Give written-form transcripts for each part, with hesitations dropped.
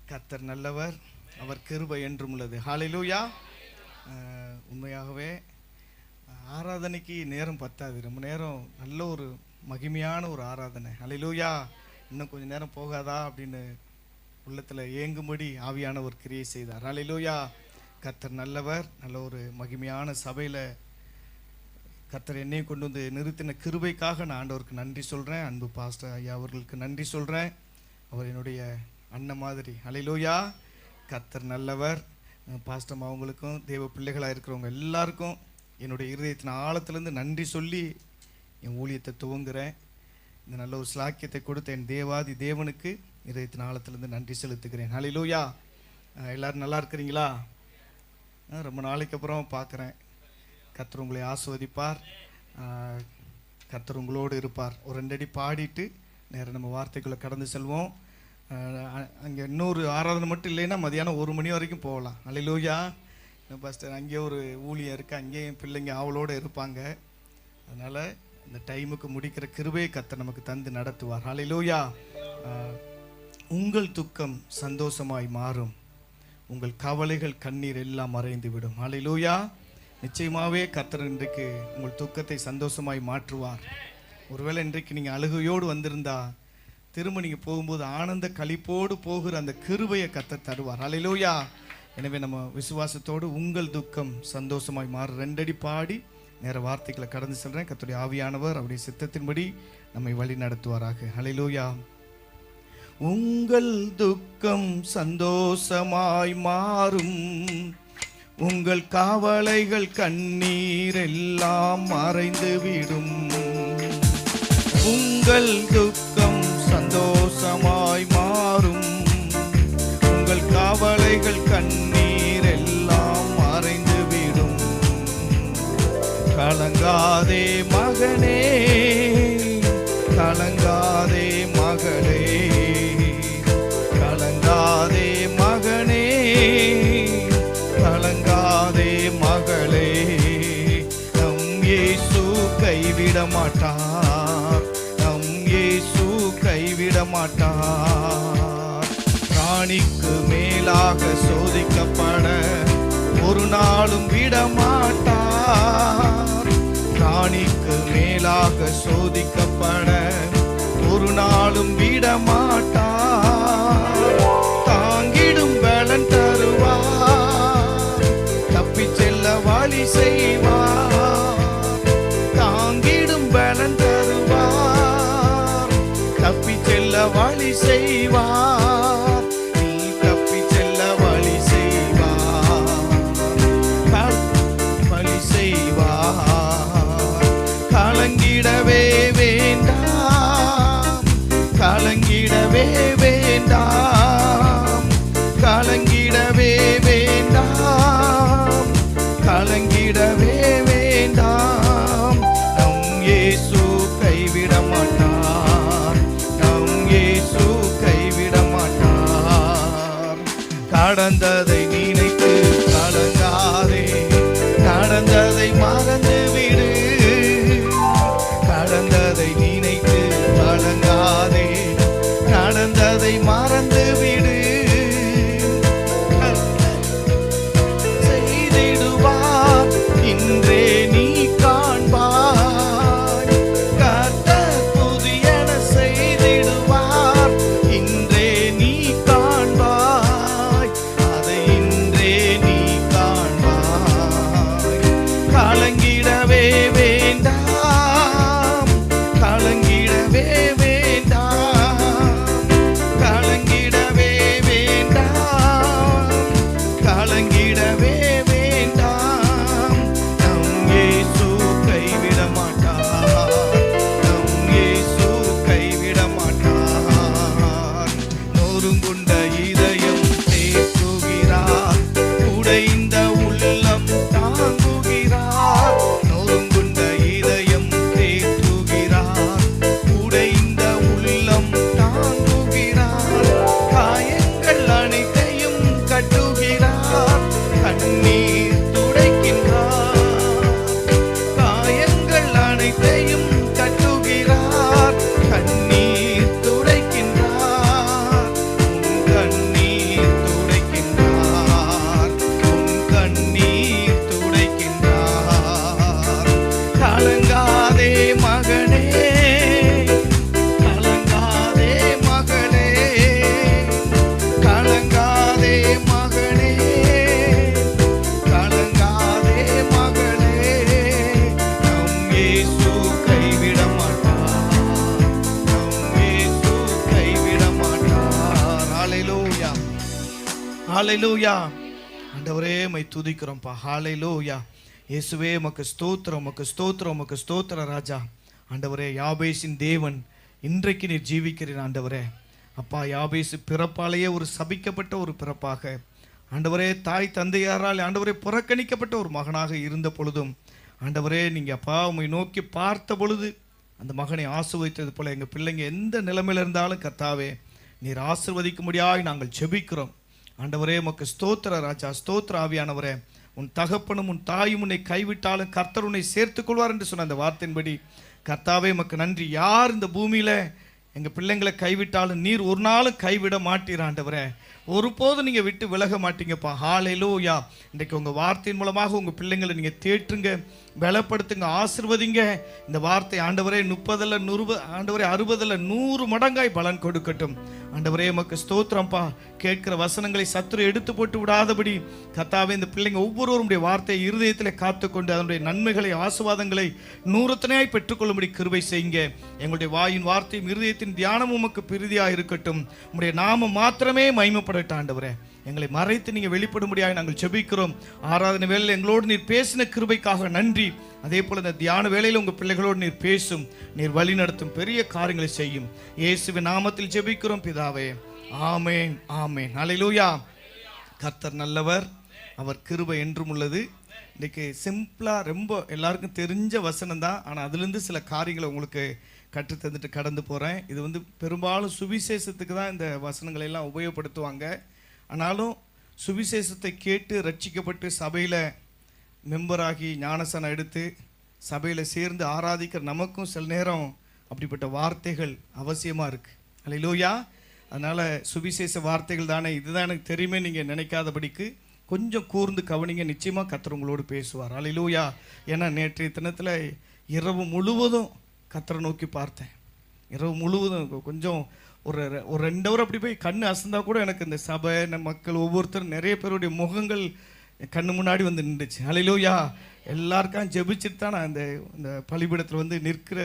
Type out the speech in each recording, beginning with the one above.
கர்த்தர் நல்லவர், அவர் கிருபை என்றும் உள்ளது. ஹல்லேலூயா. உண்மையாகவே ஆராதனைக்கு நேரம் பத்தாது, ரொம்ப நேரம் நல்ல ஒரு மகிமையான ஒரு ஆராதனை. ஹல்லேலூயா. இன்னும் கொஞ்சம் நேரம் போகாதா அப்படின்னு உள்ளத்தில் ஏங்கும்படி ஆவியானவர் கிரியை செய்தார். ஹல்லேலூயா. கர்த்தர் நல்லவர். நல்ல ஒரு மகிமையான சபையில் கர்த்தர் என்னையும் கொண்டு வந்து நிறுத்தின கிருபைக்காக நான் ஆண்டவருக்கு நன்றி சொல்கிறேன். அன்பு பாஸ்டர் ஐயா அவர்களுக்கு நன்றி சொல்கிறேன். அவர் என்னுடைய அண்ணன் மாதிரி. ஹல்லேலூயா. கர்த்தர் நல்லவர். பாஸ்டர் அவங்களுக்கும் தேவ பிள்ளைகளாக இருக்கிறவங்க எல்லாருக்கும் என்னுடைய இருதயத்தின் ஆழத்திலேருந்து நன்றி சொல்லி என் ஊழியத்தை துவங்குகிறேன். இந்த நல்ல ஒரு ஸ்லாக்கியத்தை கொடுத்த என் தேவாதி தேவனுக்கு இதயத்தின் ஆழத்திலேருந்து நன்றி செலுத்துகிறேன். ஹல்லேலூயா. எல்லோரும் நல்லா இருக்கிறீங்களா? ரொம்ப நாளைக்கு அப்புறம் பார்க்குறேன். கர்த்தர் உங்களை ஆசீர்வதிப்பார். கர்த்தர் உங்களோடு இருப்பார். ஒரு 2 அடி பாடிட்டு நேரம் நம்ம வார்த்தைக்குள்ளே கடந்து செல்வோம். அங்கே இன்னொரு ஆராதனை மட்டும் இல்லைன்னா மதியானம் 1 மணி வரைக்கும் போகலாம். ஹல்லேலூயா. பாஸ்டர் அங்கேயே ஒரு ஊழியம் இருக்குது, அங்கேயே என் பிள்ளைங்க அவளோடு இருப்பாங்க. அதனால் இந்த டைமுக்கு முடிக்கிற கிருபையை கர்த்தர் நமக்கு தந்து நடத்துவார். ஹல்லேலூயா. உங்கள் துக்கம் சந்தோஷமாய் மாறும், உங்கள் கவலைகள் கண்ணீர் எல்லாம் மறைந்து விடும். ஹல்லேலூயா. நிச்சயமாகவே கர்த்தர் இன்றைக்கு உங்கள் துக்கத்தை சந்தோஷமாய் மாற்றுவார். ஒருவேளை இன்றைக்கு நீங்கள் அழுகையோடு வந்திருந்தா திரும்ப நீங்கள் போகும்போது ஆனந்த களிப்போடு போகிற அந்த கிருபையை கர்த்தர் தருவார். ஹல்லேலூயா. எனவே நம்ம விசுவாசத்தோடு உங்கள் துக்கம் சந்தோஷமாய் மாற 2 அடி பாடி நேர வார்த்தைகளை கடந்து செல்கிறேன். கர்த்தருடைய ஆவியானவர் அவருடைய சித்தத்தின்படி நம்மை வழி நடத்துவாராக. ஹல்லேலூயா. உங்கள் துக்கம் சந்தோஷமாய் மாறும், உங்கள் கவலைகள் கண்ணீர் எல்லாம் மறைந்துவிடும். உங்கள் துக்கம் சந்தோஷமாய் மாறும், உங்கள் கவலைகள் கண்ணீர் எல்லாம் மறைந்துவிடும். கலங்காதே மகனே, கலங்காதே மகளே, கலங்காதே மகனே, கலங்காதே மகளே. நம் இயேசு கைவிட மாட்டார், நம் இயேசு கைவிட மாட்டார். ராணிக்கு மேலாக சோதிக்கப்பட ஒரு நாளும் விட மாட்டார். ராணிக்கு மேலாக சோதிக்கப்பட ஒரு நாளும் விட மாட்டார். தாங்கிடும் பலன் தருவார், தப்பி செல்ல வழி செய்வார். தாங்கிடும் பலன் தருவார், தப்பி செல்ல வழி செய்வார். நீ தப்பி செல்ல வழி செய்வார், வழி செய்வார். கலங்கிடவே வேண்டாம், கலங்கிடவே வேண்டாம், கலங்கிடவே வேண்டாம், கலங்கிடவே வேண்டாம். நம் இயேசு கைவிட மாட்டார், நம் இயேசு கைவிட மாட்டார். கடந்ததை நினைத்து கலங்காதே, நடந்ததை மறந்து விடு. கடந்ததை நினைத்து கலங்காதே, நடந்ததை மறந்து விடு. செய்திடுவார் இன்றே நீ காண்பாய், கர்த்தர் புதியன செய்திடுவார் இன்றே நீ காண்பாய். அதை மகனே, கலங்காதே மகளே, கலங்காதே மகனே, கலங்காதே மகளே, நம் இயேசு கைவிட மாட்டார், நம் இயேசு கைவிட மாட்டார். ஹல்லேலூயா, ஹல்லேலூயா. ஆண்டவரே மை துதிக்கிறோம்ப்பா. ஹல்லேலூயா. இயேசுவே உமக்கு ஸ்தோத்திரம், உமக்கு ஸ்தோத்திரம், உமக்கு ஸ்தோத்திரம் ராஜா. ஆண்டவரே, யாபேசின் தேவன் இன்றைக்கு நீர் ஜீவிக்கிறீர் ஆண்டவரே. அப்பா, யாபேசு பிறப்பாலேயே ஒரு சபிக்கப்பட்ட ஒரு பிறப்பாக, ஆண்டவரே தாய் தந்தையாரால் ஆண்டவரே புறக்கணிக்கப்பட்ட ஒரு மகனாக இருந்த பொழுதும் ஆண்டவரே நீங்கள் அப்பா உம்மை நோக்கி பார்த்த பொழுது அந்த மகனை ஆசீர்வதித்தது போல எங்கள் பிள்ளைங்க எந்த நிலைமையில் இருந்தாலும் கர்த்தாவே நீர் ஆசீர்வதிக்கும்படியாய் நாங்கள் ஜெபிக்கிறோம் ஆண்டவரே. உமக்கு ஸ்தோத்திர ராஜா, ஸ்தோத்திர ஆவியானவரே. உன் தகப்பனும் உன் தாயும் உன்னை கைவிட்டாலும் கர்த்தர் உன்னை சேர்த்துக் கொள்வார் என்று சொன்ன அந்த வார்த்தையின்படி கர்த்தாவே உமக்கு நன்றி. யார் இந்த பூமியில் எங்கள் பிள்ளைங்களை கைவிட்டாலும் நீர் ஒரு நாளும் கைவிட மாட்டீர் ஆண்டவரே. ஒருபோதும் நீங்கள் விட்டு விலக மாட்டீங்கப்பா. ஹல்லேலூயா. இன்றைக்கு உங்கள் வார்த்தையின் மூலமாக உங்கள் பிள்ளைங்களை நீங்கள் தேற்றுங்க, பலப்படுத்துங்க, ஆசீர்வதிங்க. இந்த வார்த்தை ஆண்டவரே 30 100 ஆண்டவரே 60 100 மடங்காய் பலன் கொடுக்கட்டும் ஆண்டவரே. உமக்கு ஸ்தோத்திரம்ப்பா. கேட்கிற வசனங்களை சத்துரு எடுத்து போட்டு விடாதபடி கர்த்தாவே இந்த பிள்ளைங்க ஒவ்வொருவருடைய வார்த்தையை இருதயத்தில் காத்துக்கொண்டு அதனுடைய நன்மைகளை ஆசீர்வாதங்களை 100 பெற்றுக்கொள்ளும்படி கிருபை செய்யுங்க. எங்களுடைய வாயின் வார்த்தையும் இருதயத்தின் தியானமும் உமக்கு பிரீதியாக இருக்கட்டும். உம்முடைய நாமம் மாத்திரமே மகிமைப்படட்டும் ஆண்டவரே. எங்களை மறைத்து நீங்கள் வெளிப்படும்படியாக நாங்கள் ஜெபிக்கிறோம். ஆராதனை வேளையில் எங்களோடு நீர் பேசின கிருபைக்காக நன்றி. அதே போல் இந்த தியான வேளையில் உங்கள் பிள்ளைகளோடு நீர் பேசும், நீர் வழி நடத்தும், பெரிய காரியங்களை செய்யும். இயேசுவின் நாமத்தில் ஜெபிக்கிறோம் பிதாவே. ஆமேன், ஆமேன். ஹல்லேலூயா. கர்த்தர் நல்லவர், அவர் கிருபை என்றும் உள்ளது. இன்றைக்கி சிம்பிளாக ரொம்ப எல்லாருக்கும் தெரிஞ்ச வசனம் தான், ஆனால் அதுலேருந்து சில காரியங்களை உங்களுக்கு கற்று தந்துட்டு கடந்து போகிறேன். இது பெரும்பாலும் சுவிசேஷத்துக்கு தான் இந்த வசனங்களை எல்லாம் உபயோகப்படுத்துவாங்க. ஆனாலும் சுவிசேஷத்தை கேட்டு ரட்சிக்கப்பட்டு சபையில் மெம்பராகி ஞானசனம் எடுத்து சபையில் சேர்ந்து ஆராதிக்கிற நமக்கும் சில நேரம் அப்படிப்பட்ட வார்த்தைகள் அவசியமாக இருக்குது. ஹல்லேலூயா. அதனால் சுவிசேஷ வார்த்தைகள் தானே, இதுதான் எனக்கு தெரியுமே நீங்கள் நினைக்காதபடிக்கு கொஞ்சம் கூர்ந்து கவனிங்க. நிச்சயமாக கர்த்தர் உங்களோடு பேசுவார். ஹல்லேலூயா. ஏன்னா நேற்றைய தினத்தில் இரவு முழுவதும் கர்த்தரை நோக்கி பார்த்தேன். இரவு முழுவதும் கொஞ்சம் ஒரு 2 ஹவர் அப்படி போய் கண்ணு அசந்தா கூட எனக்கு இந்த சபை மக்கள் ஒவ்வொருத்தரும் நிறைய பேருடைய முகங்கள் கண்ணு முன்னாடி வந்து நின்றுச்சு. ஹல்லேலூயா. எல்லாருக்கும் ஜெபிச்சுட்டு தான் நான் இந்த பலிபீடத்தில் நிற்கிற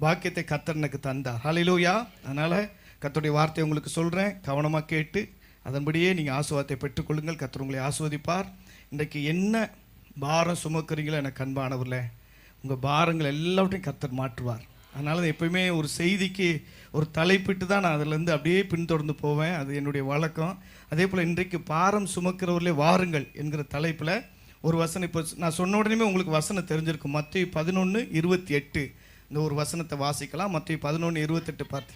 பாக்கியத்தை கர்த்தர் எனக்கு தந்தார். ஹல்லேலூயா. அதனால் கர்த்தருடைய வார்த்தையை உங்களுக்கு சொல்கிறேன், கவனமாக கேட்டு அதன்படியே நீங்கள் ஆசீர்வாதத்தை பெற்றுக்கொள்ளுங்கள். கர்த்தர் உங்களை ஆசீர்வதிப்பார். இன்றைக்கு என்ன பாரம் சுமக்கிறீங்களோ எனக்கு அன்பானவர்களே, உங்கள் பாரங்கள் எல்லாவற்றையும் கர்த்தர் மாற்றுவார். அதனால் எப்போயுமே ஒரு செய்திக்கு ஒரு தலைப்பிட்டு தான் நான் அதிலேருந்து அப்படியே பின்தொடர்ந்து போவேன். அது என்னுடைய வழக்கம். அதே போல் இன்றைக்கு பாரம் சுமக்கிறவர்களே வாருங்கள் என்கிற தலைப்பில் ஒரு வசனம் இப்போ நான் சொன்ன உடனே உங்களுக்கு வசனம் தெரிஞ்சிருக்கும். மத்தேயு 11:28 இந்த ஒரு வசனத்தை வாசிக்கலாம். மத்தேயு 11:28 பார்த்து.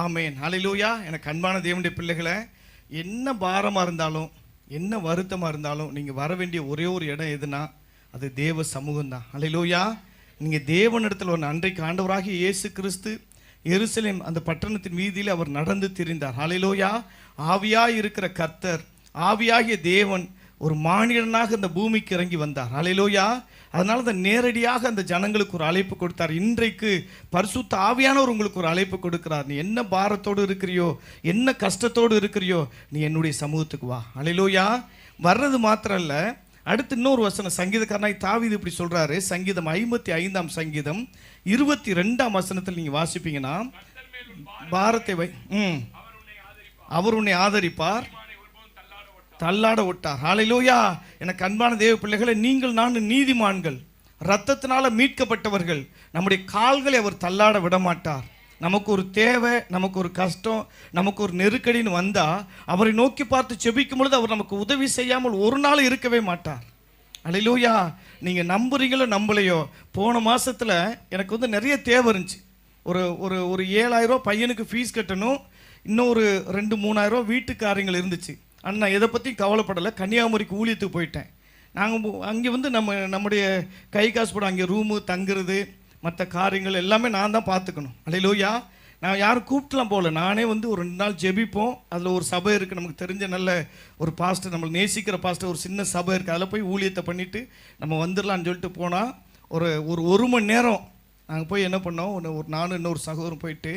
ஆமேன். ஹல்லேலூயா. எனக்கு அன்பான தேவனுடைய பிள்ளைகளை, என்ன பாரமாக இருந்தாலும் என்ன வருத்தமாக இருந்தாலும் நீங்கள் வர வேண்டிய ஒரே ஒரு இடம் எதுனா அது தேவ சமூகம் தான். ஹல்லேலூயா. நீங்கள் தேவனிடத்தில் ஒரு அன்றைக்கு ஆண்டவராகிய இயேசு கிறிஸ்து எருசலேம் அந்த பட்டணத்தின் வீதியில் அவர் நடந்து திரிந்தார். ஹல்லேலூயா. ஆவியாய் இருக்கிற கர்த்தர், ஆவியாகிய தேவன் ஒரு மானிடனாக இந்த பூமிக்கு இறங்கி வந்தார். ஹல்லேலூயா. அதனால தான் நேரடியாக அந்த ஜனங்களுக்கு ஒரு அழைப்பு கொடுத்தார். இன்றைக்கு பரிசுத்த ஆவியானவர் உங்களுக்கு ஒரு அழைப்பு கொடுக்கிறார். நீ என்ன பாரத்தோடு இருக்கிறியோ, என்ன கஷ்டத்தோடு இருக்கிறியோ, நீ என்னுடைய சமூகத்துக்கு வா. ஹல்லேலூயா. வர்றது மாத்திரம் இல்லை, அடுத்து இன்னொரு வசனம் சங்கீதக்காரனாய் தாவீது இப்படி சொல்றாரு. சங்கீதம் 55 சங்கீதம் 22 வசனத்தில் நீங்க வாசிப்பீங்கன்னா, பாரத்தை அவர் உன்னை ஆதரிப்பார், தள்ளாட விட்டார். ஹல்லேலூயா. எனக்கு அன்பான தேவ பிள்ளைகளை, நீங்கள் நான் நீதிமான்கள், இரத்தத்தினால மீட்கப்பட்டவர்கள். நம்முடைய கால்களை அவர் தள்ளாட விட மாட்டார். நமக்கு ஒரு தேவை, நமக்கு ஒரு கஷ்டம், நமக்கு ஒரு நெருக்கடின்னு வந்தால் அவரை நோக்கி பார்த்து செபிக்கும் பொழுது அவர் நமக்கு உதவி செய்யாமல் ஒரு நாள் இருக்கவே மாட்டார். ஹல்லேலூயா. நீங்கள் நம்புறீங்களோ நம்பலையோ, போன மாதத்தில் எனக்கு நிறைய தேவை இருந்துச்சு. ஒரு ஒரு ஒரு 7,000 ரூபா பையனுக்கு ஃபீஸ் கட்டணும், இன்னும் ஒரு 2-3,000 ரூபா வீட்டு காரியங்கள் இருந்துச்சு. ஆனால் நான் எதை பற்றியும் கவலைப்படலை. கன்னியாகுமரிக்கு ஊழியத்துக்கு போயிட்டேன். நாங்கள் அங்கே நம்முடைய கை காசு போட அங்கே ரூமு தங்குறது மற்ற காரியங்கள் எல்லாமே நான் தான் பார்த்துக்கணும். ஹல்லேலூயா. நான் யாரும் கூப்பிட்டுலாம் போகல, நானே வந்து ஒரு 2 நாள் ஜெபிப்போம். அதில் ஒரு சபை இருக்குது, நமக்கு தெரிஞ்ச நல்ல ஒரு பாஸ்டர், நம்மளை நேசிக்கிற பாஸ்டர், ஒரு சின்ன சபை இருக்குது, அதில் போய் ஊழியத்தை பண்ணிவிட்டு நம்ம வந்துடலான்னு சொல்லிட்டு போனால் ஒரு மணி நேரம் நாங்கள் போய் என்ன பண்ணோம், நானும் இன்னொரு சகோதரன் போயிட்டு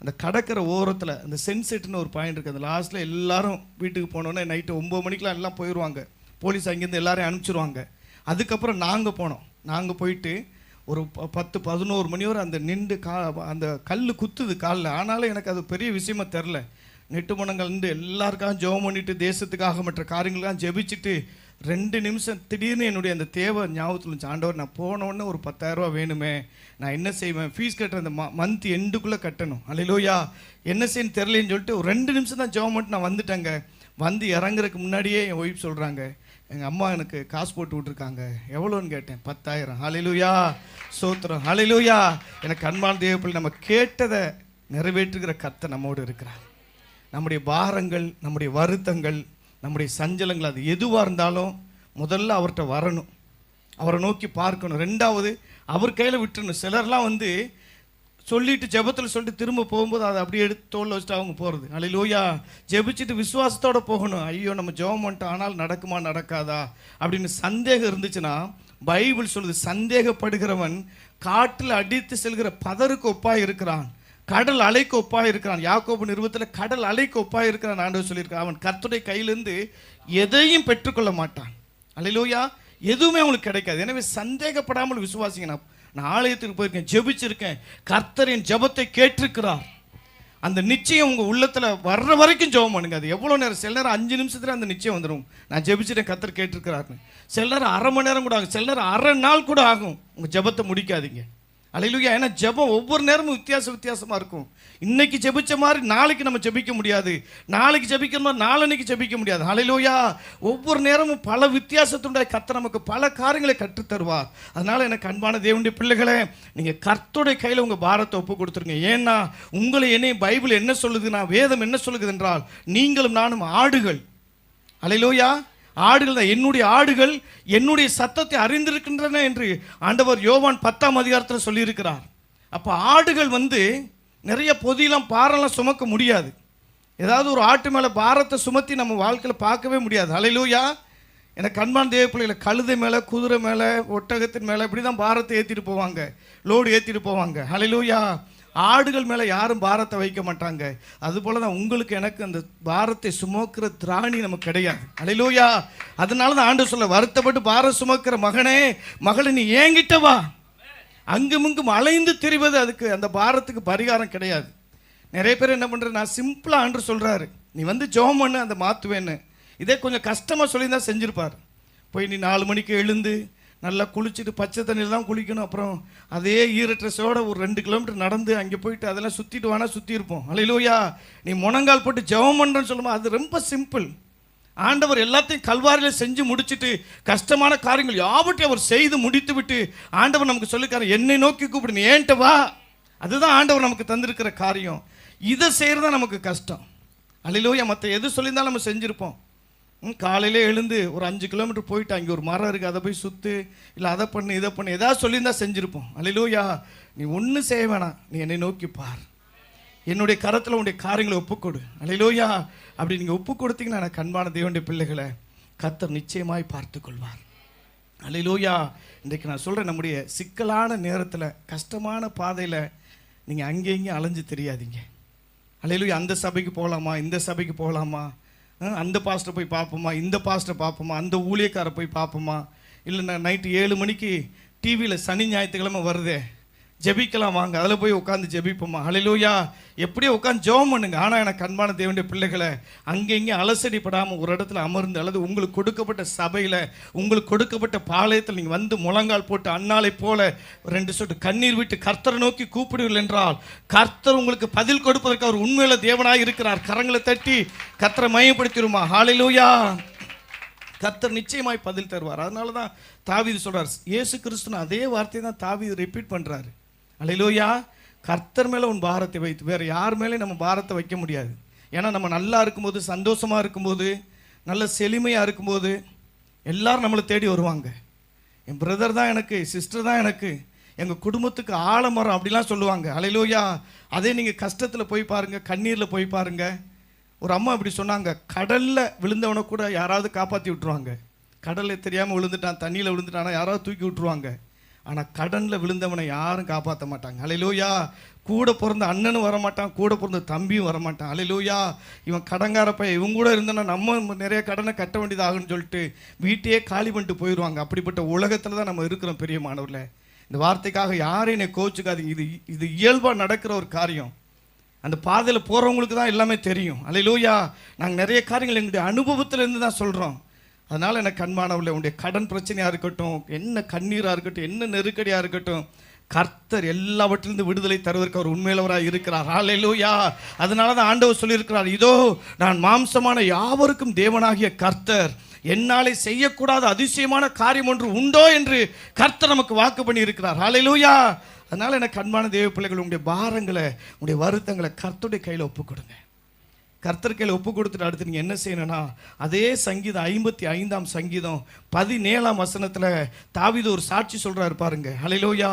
அந்த கடற்கரை ஓரத்தில் அந்த சென்செட்னு ஒரு பாயிண்ட் இருக்குது, அந்த லாஸ்ட்டில் எல்லாரும் வீட்டுக்கு போனோன்னே நைட்டு 9 மணிக்கெலாம் எல்லாம் போயிடுவாங்க, போலீஸ் அங்கேருந்து எல்லாரையும் அனுப்பிச்சிடுவாங்க. அதுக்கப்புறம் நாங்கள் போனோம். நாங்கள் போயிட்டு ஒரு 10-11 மணி வரை அந்த நின்று அந்த கல் குத்துது காலில். ஆனாலும் எனக்கு அது பெரிய விஷயமா தெரில. நெட்டு மனங்கள் நின்று எல்லாருக்காக ஜெபம் பண்ணிட்டு, தேசத்துக்காக மற்ற காரியங்களுக்காக ஜெபிச்சுட்டு 2 நிமிஷம் திடீர்னு என்னுடைய அந்த தேவை ஞாபகத்தில் இருந்துச்சு. ஆண்டவர், நான் போனோடனே ஒரு 10,000 ரூபா வேணுமே, நான் என்ன செய்வேன், ஃபீஸ் கட்டுற அந்த மந்த் எண்டுக்குள்ளே கட்டணும், அல்லேலூயா, என்ன செய்யணும் தெரிலன்னு சொல்லிட்டு ஒரு 2 நிமிஷம் தான் ஜெபம் பண்ணிட்டு நான் வந்துட்டேங்க. வந்து இறங்குறதுக்கு முன்னாடியே என் ஒய்ஃப் சொல்கிறாங்க, எங்கள் அம்மா எனக்கு காசு போட்டு விட்ருக்காங்க, எவ்வளோன்னு கேட்டேன். 10,000. ஹல்லேலூயா, ஸ்தோத்திரம், ஹல்லேலூயா. எனக்கு அன்பான தேவப்பிள்ளை, நம்ம கேட்டதை நிறைவேற்றுகிற கர்த்தர் நம்மோடு இருக்கிறார். நம்முடைய பாரங்கள், நம்முடைய வருத்தங்கள், நம்முடைய சஞ்சலங்கள், அது எதுவாக இருந்தாலும் முதல்ல அவர்கிட்ட வரணும், அவரை நோக்கி பார்க்கணும். 2வது அவர் கையில் விட்டுறணும். சிலர்லாம் வந்து சொல்லிட்டு ஜெபத்தில் சொல்லிட்டு திரும்ப போகும்போது அதை அப்படியே எடுத்து தோளில் வச்சுட்டு அவங்க போகிறது. அல்லேலூயா. ஜெபிச்சுட்டு விசுவாசத்தோடு போகணும். ஐயோ நம்ம ஜெபம் பண்ணிட்டோம், ஆனால் நடக்குமா நடக்காதா அப்படின்னு சந்தேகம் இருந்துச்சுன்னா பைபிள் சொல்லுது, சந்தேகப்படுகிறவன் காட்டில் அடித்து செல்கிற பதருக்கு ஒப்பாக இருக்கிறான், கடல் அலைக்கு ஒப்பாக இருக்கிறான். யாக்கோபு நிருபத்தில் கடல் அலைக்கு ஒப்பாக இருக்கிறான் ஆண்டவர் சொல்லியிருக்கான். அவன் கர்த்தருடைய கையிலிருந்து எதையும் பெற்றுக்கொள்ள மாட்டான். அல்லேலூயா. எதுவுமே அவங்களுக்கு கிடைக்காது. எனவே சந்தேகப்படாமல் விசுவாசிங்க. நான் ஆலயத்துக்கு போயிருக்கேன், ஜெபிச்சிருக்கேன், கர்த்தர் என் ஜெபத்தை கேட்டிருக்கிறார். அந்த நிச்சயம் உங்கள் உள்ளத்தில் வர்ற வரைக்கும் ஜெபம் பண்ணுங்க. அது எவ்வளோ நேரம், சில நேரம் 5 நிமிஷத்துல அந்த நிச்சயம் வந்துடும், நான் ஜெபிச்சிட்டேன், கர்த்தர் கேட்டிருக்கிறாருன்னு. சில நேரம் அரை மணி நேரம் கூட ஆகும், சில நேரம் அரை நாள் கூட ஆகும். உங்கள் ஜெபத்தை முடிக்காதீங்க. அல்லேலூயா. ஏன்னா ஜெபம் ஒவ்வொரு நேரமும் வித்தியாசமாக இருக்கும். இன்னைக்கு ஜெபிச்ச மாதிரி நாளைக்கு நம்ம ஜெபிக்க முடியாது, நாளைக்கு ஜெபிக்கிற மாதிரி நாளன்னைக்கு ஜெபிக்க முடியாது. அல்லேலூயா. ஒவ்வொரு நேரமும் பல வித்தியாசத்துடைய கர்த்தர் நமக்கு பல காரியங்களை கற்றுத்தருவார். அதனால எனக்கு அன்பான தேவனுடைய பிள்ளைகளே, நீங்கள் கர்த்தருடைய கையில் உங்கள் பாரத்தை ஒப்பு கொடுத்துருங்க. ஏன்னா உங்களை என்னையும் பைபிள் என்ன சொல்லுதுன்னா, வேதம் என்ன சொல்லுது என்றால், நீங்களும் நானும் ஆடுகள். அல்லேலூயா. ஆடுகள் தான். என்னுடைய ஆடுகள் என்னுடைய சத்தத்தை அறிந்திருக்கின்றன என்று ஆண்டவர் யோவான் 10ஆம் அதிகாரத்தில் சொல்லியிருக்கிறார். அப்போ ஆடுகள் வந்து நிறைய பொதியெல்லாம் பாரெல்லாம் சுமக்க முடியாது. ஏதாவது ஒரு ஆட்டு மேலே பாரத்தை சுமத்தி நம்ம வாழ்க்கையில் பார்க்கவே முடியாது. அல்லேலூயா. எனக்கு அன்பான தேவ பிள்ளைகளை, கழுதை மேலே, குதிரை மேலே, ஒட்டகத்தின் மேலே இப்படி தான் பாரத்தை ஏற்றிட்டு போவாங்க, லோடு ஏற்றிட்டு போவாங்க. அல்லேலூயா. ஆடுகள் மேலே யாரும் பாரத்தை வைக்க மாட்டாங்க. அதுபோல தான் உங்களுக்கு எனக்கு அந்த பாரத்தை சுமக்கிற திராணி நமக்கு கிடையாது. அல்லேலூயா. அதனால தான் ஆண்டவர் சொல்ல, வருத்தப்பட்டு பாரம் சுமக்கிற மகனே மகளை நீ ஏங்கிட்ட வா. அங்குமிங்கும் அலைந்து திரிவது அதுக்கு, அந்த பாரத்துக்கு பரிகாரம் கிடையாது. நிறைய பேர் என்ன பண்ணுறது, நான் சிம்பிளாக ஆண்டவர் சொல்கிறாரு, நீ வந்து ஜெபம் பண்ணு, அந்த மாற்றுவேன்னு. இதே கொஞ்சம் கஷ்டமாக சொல்லி தான் செஞ்சுருப்பார். போய் நீ 4 மணிக்கு எழுந்து நல்லா குளிச்சுட்டு, பச்சை தண்ணியில் தான் குளிக்கணும், அப்புறம் அதே ஈரட்ரெஸோட ஒரு 2 கிலோமீட்டர் நடந்து அங்கே போயிட்டு அதெல்லாம் சுற்றிட்டு வானா சுற்றி இருப்போம். அல்லேலூயா. நீ முழங்கால் போட்டு ஜெபம் பண்ணுறேன்னு சொல்லும்போது அது ரொம்ப சிம்பிள். ஆண்டவர் எல்லாத்தையும் கல்வாரியில் செஞ்சு முடிச்சுட்டு, கஷ்டமான காரியங்கள் யாவற்றையும் அவர் செய்து முடித்து விட்டு ஆண்டவர் நமக்கு சொல்லிக்காரு, என்னை நோக்கி கூப்பிடு, நீ ஏன்ட்ட வா. அதுதான் ஆண்டவர் நமக்கு தந்திருக்கிற காரியம். இதை செய்கிறது தான் நமக்கு கஷ்டம். அல்லேலூயா. மற்ற எது சொல்லியிருந்தாலும் நம்ம செஞ்சுருப்போம். காலையிலே எழுந்து ஒரு 5 கிலோமீட்டர் போயிட்டு அங்கே ஒரு மரம் இருக்குது, அதை போய் சுற்று, இல்லை அதை பண்ணு இதை பண்ணு, எதாவது சொல்லியிருந்தா செஞ்சுருப்போம். அல்லேலூயா. நீ ஒன்றும் செய்ய வேணாம், நீ என்னை நோக்கி பார், என்னுடைய கரத்தில் உன்னுடைய காரியங்களை ஒப்புக்கொடு. அல்லேலூயா. அப்படி நீங்கள் ஒப்பு கொடுத்தீங்கன்னா எனக்கு அன்பான தேவனுடைய பிள்ளைகளை கர்த்தர் நிச்சயமாய் பார்த்து கொள்வார். அல்லேலூயா. இன்றைக்கு நான் சொல்கிறேன், நம்முடைய சிக்கலான நேரத்தில், கஷ்டமான பாதையில் நீங்கள் அங்கேயும் அலைஞ்சு தெரியாதீங்க. அல்லேலூயா. அந்த சபைக்கு போகலாமா, இந்த சபைக்கு போகலாமா, அந்த பாஸ்டரை போய் பார்ப்போமா, இந்த பாஸ்டரை பார்ப்போமா, அந்த ஊழியக்காரை போய் பார்ப்போமா, இல்லை நான் நைட்டு 7 மணிக்கு டிவியில் சனி ஞாயிற்றுக்கிழமை வருதே ஜெபிக்கலாம் வாங்க, அதில் போய் உட்காந்து ஜெபிப்போமா. அல்லேலூயா. எப்படியோ உட்காந்து ஜெபம் பண்ணுங்க. ஆனால் எனக்கு அன்பான தேவனுடைய பிள்ளைகளை, அங்கே இங்கே அலசடிப்படாமல் ஒரு இடத்துல அமர்ந்து, அல்லது உங்களுக்கு கொடுக்கப்பட்ட சபையில், உங்களுக்கு கொடுக்கப்பட்ட பாளையத்தில் நீங்கள் வந்து முழங்கால் போட்டு அன்னாலை போல 2 சொட்டு கண்ணீர் விட்டு கர்த்தரை நோக்கி கூப்பிடுவீர்கள் என்றால், கர்த்தர் உங்களுக்கு பதில் கொடுப்பதற்கு அவர் உண்மையில தேவனாக இருக்கிறார். கரங்களை தட்டி கர்த்தரை மையப்படுத்திடுமா. ஹல்லேலூயா. கர்த்தர் நிச்சயமாய் பதில் தருவார். அதனால தான் தாவீது சொல்றார், இயேசு கிறிஸ்துன்னு அதே வார்த்தையை தான் தாவீது ரிப்பீட் பண்ணுறாரு. அல்லேலூயா. கர்த்தர் மேலே உன் பாரத்தை வைத்து, வேறு யார் மேலே நம்ம பாரத்தை வைக்க முடியாது. ஏன்னா நம்ம நல்லா இருக்கும்போது, சந்தோஷமாக இருக்கும்போது, நல்ல செழுமையாக இருக்கும்போது எல்லாரும் நம்மளை தேடி வருவாங்க. என் பிரதர் தான் எனக்கு, சிஸ்டர் தான் எனக்கு, எங்கள் குடும்பத்துக்கு ஆலமரம் அப்படிலாம் சொல்லுவாங்க. ஹல்லேலூயா. அதே நீங்கள் கஷ்டத்தில் போய் பாருங்கள், கண்ணீரில் போய் பாருங்கள். ஒரு அம்மா இப்படி சொன்னாங்க, கடலில் விழுந்தவனை கூட யாராவது காப்பாற்றி விட்டுருவாங்க. கடலில் தெரியாமல் விழுந்துட்டான், தண்ணியில் விழுந்துட்டானா யாராவது தூக்கி விட்டுருவாங்க. ஆனால் கடனில் விழுந்தவனை யாரும் காப்பாற்ற மாட்டாங்க. ஹல்லேலூயா. கூட பிறந்த அண்ணனும் வரமாட்டான், கூட பிறந்த தம்பியும் வரமாட்டான். ஹல்லேலூயா. இவன் கடங்கார பையன், இவங்க கூட இருந்தோன்னா நம்ம நிறைய கடனை கட்ட வேண்டியதாகுன்னு சொல்லிட்டு வீட்டையே காலி பண்ணிட்டு போயிடுவாங்க. அப்படிப்பட்ட உலகத்தில் தான் நம்ம இருக்கிறோம் பெரியமானவர்களே. இந்த வார்த்தைக்காக யாரையும் என்னை கோச்சுக்காதீங்க. இது இயல்பாக நடக்கிற ஒரு காரியம். அந்த பாதையில் போகிறவங்களுக்கு தான் எல்லாமே தெரியும். ஹல்லேலூயா. நாங்கள் நிறைய காரியங்கள் எங்களுடைய அனுபவத்திலேருந்து தான் சொல்கிறோம். அதனால் எனக்கு அன்பானவர்களே, உங்களுடைய கடன் பிரச்சனையாக இருக்கட்டும், என்ன கண்ணீராக இருக்கட்டும், என்ன நெருக்கடியாக இருக்கட்டும், கர்த்தர் எல்லாவற்றிலிருந்து விடுதலை தருவதற்கு அவர் உண்மையிலவராக இருக்கிறார். ஹல்லேலூயா. அதனால தான் ஆண்டவர் சொல்லியிருக்கிறார், இதோ நான் மாம்சமான யாவருக்கும் தேவனாகிய கர்த்தர், என்னாலே செய்யக்கூடாத அதிசயமான காரியம் ஒன்று உண்டோ என்று கர்த்தர் நமக்கு வாக்கு பண்ணி இருக்கிறார். ஹல்லேலூயா. அதனால் எனக்கு அன்பான தேவ பிள்ளைகள், உங்களுடைய பாரங்களை, உங்களுடைய வருத்தங்களை கர்த்தருடைய கையில் ஒப்புக் கொடுங்க. கர்த்தர் கையில் ஒப்பு கொடுத்துட்டு அடுத்து நீங்கள் என்ன செய்யணும்னா, அதே சங்கீதம் 55ஆம் சங்கீதம் 17ஆம் வசனத்தில் தாவீது ஒரு சாட்சி சொல்கிறார் பாருங்க. ஹல்லேலூயா.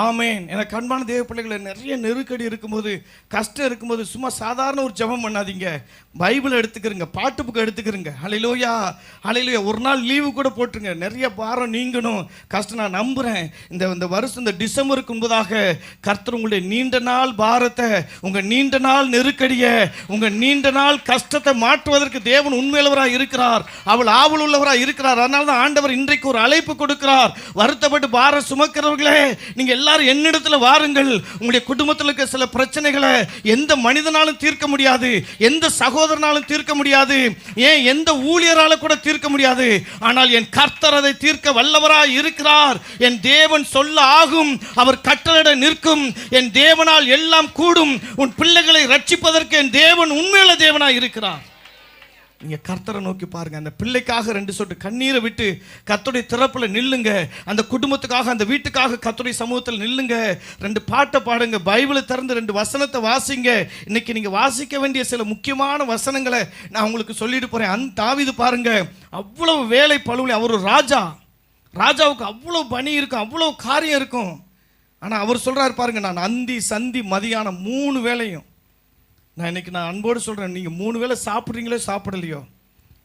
ஆமேன். எனக்கு அன்பான தேவ பிள்ளைகளை, நிறைய நெருக்கடி இருக்கும்போது, கஷ்டம் இருக்கும்போது சும்மா சாதாரண ஒரு ஜெபம் பண்ணாதீங்க. பைபிள் எடுத்துக்கிறங்க, பாட்டு புக்கு எடுத்துக்கிறங்க. ஹல்லேலூயா. ஹல்லேலூயா. ஒரு நாள் லீவு கூட போட்டுருங்க. நிறைய பாரம் நீங்கணும், கஷ்டம். நான் நம்புகிறேன் இந்த வருஷம், இந்த டிசம்பருக்கு முன்பதாக கர்த்தர் உங்களுடைய நீண்ட நாள் பாரத்தை, உங்கள் நீண்ட நாள் நெருக்கடியை, உங்கள் நீண்ட நாள் கஷ்டத்தை மாற்றுவதற்கு தேவன் உண்மையுள்ளவராக இருக்கிறார். அவள் ஆவல் உள்ளவராக இருக்கிறார். அதனால தான் ஆண்டவர் இன்றைக்கு ஒரு அழைப்பு கொடுக்கிறார். வருத்தப்பட்டு பாரம் சுமக்கிறவர்களே, நீங்கள் எல்லாரும் என்னிடத்தில் வாருங்கள். உங்களுடைய குடும்பத்தில் இருக்க சில பிரச்சனைகளை எந்த மனிதனாலும் தீர்க்க முடியாது, எந்த சகோதரனாலும் தீர்க்க முடியாது, ஏன் எந்த ஊழியரால கூட தீர்க்க முடியாது. ஆனால் என் கர்த்தர் அதை தீர்க்க வல்லவராய் இருக்கிறார். என் தேவன் சொல்ல ஆகும், அவர் கட்டளையிட நிற்கும். என் தேவனால் எல்லாம் கூடும். உன் பிள்ளைகளை ரட்சிப்பதற்கு என் தேவன் உண்மையுள்ள தேவனாய் இருக்கிறார். நீங்கள் கர்த்தரை நோக்கி பாருங்கள். அந்த பிள்ளைக்காக 2 சொட்டு கண்ணீரை விட்டு கர்த்தருடைய திறப்பில் நில்லுங்க. அந்த குடும்பத்துக்காக, அந்த வீட்டுக்காக கர்த்தருடைய சமூகத்தில் நில்லுங்க. 2 பாட்டை பாடுங்க. பைபிளை திறந்து 2 வசனத்தை வாசிங்க. இன்னைக்கு நீங்கள் வாசிக்க வேண்டிய சில முக்கியமான வசனங்களை நான் உங்களுக்கு சொல்லிட்டு போகிறேன். அந்த தாவீது பாருங்க, அவ்வளவு வேலை பழுவில், அவர் ஒரு ராஜாவுக்கு அவ்வளவு பணி இருக்கும், அவ்வளவு காரியம் இருக்கும். ஆனால் அவர் சொல்கிறார் பாருங்க, நான் அந்தி சந்தி மதியானம் 3 வேளையும், நான் அன்போடு சொல்கிறேன், நீங்கள் 3 வேளை சாப்பிட்றீங்களோ சாப்பிடலையோ,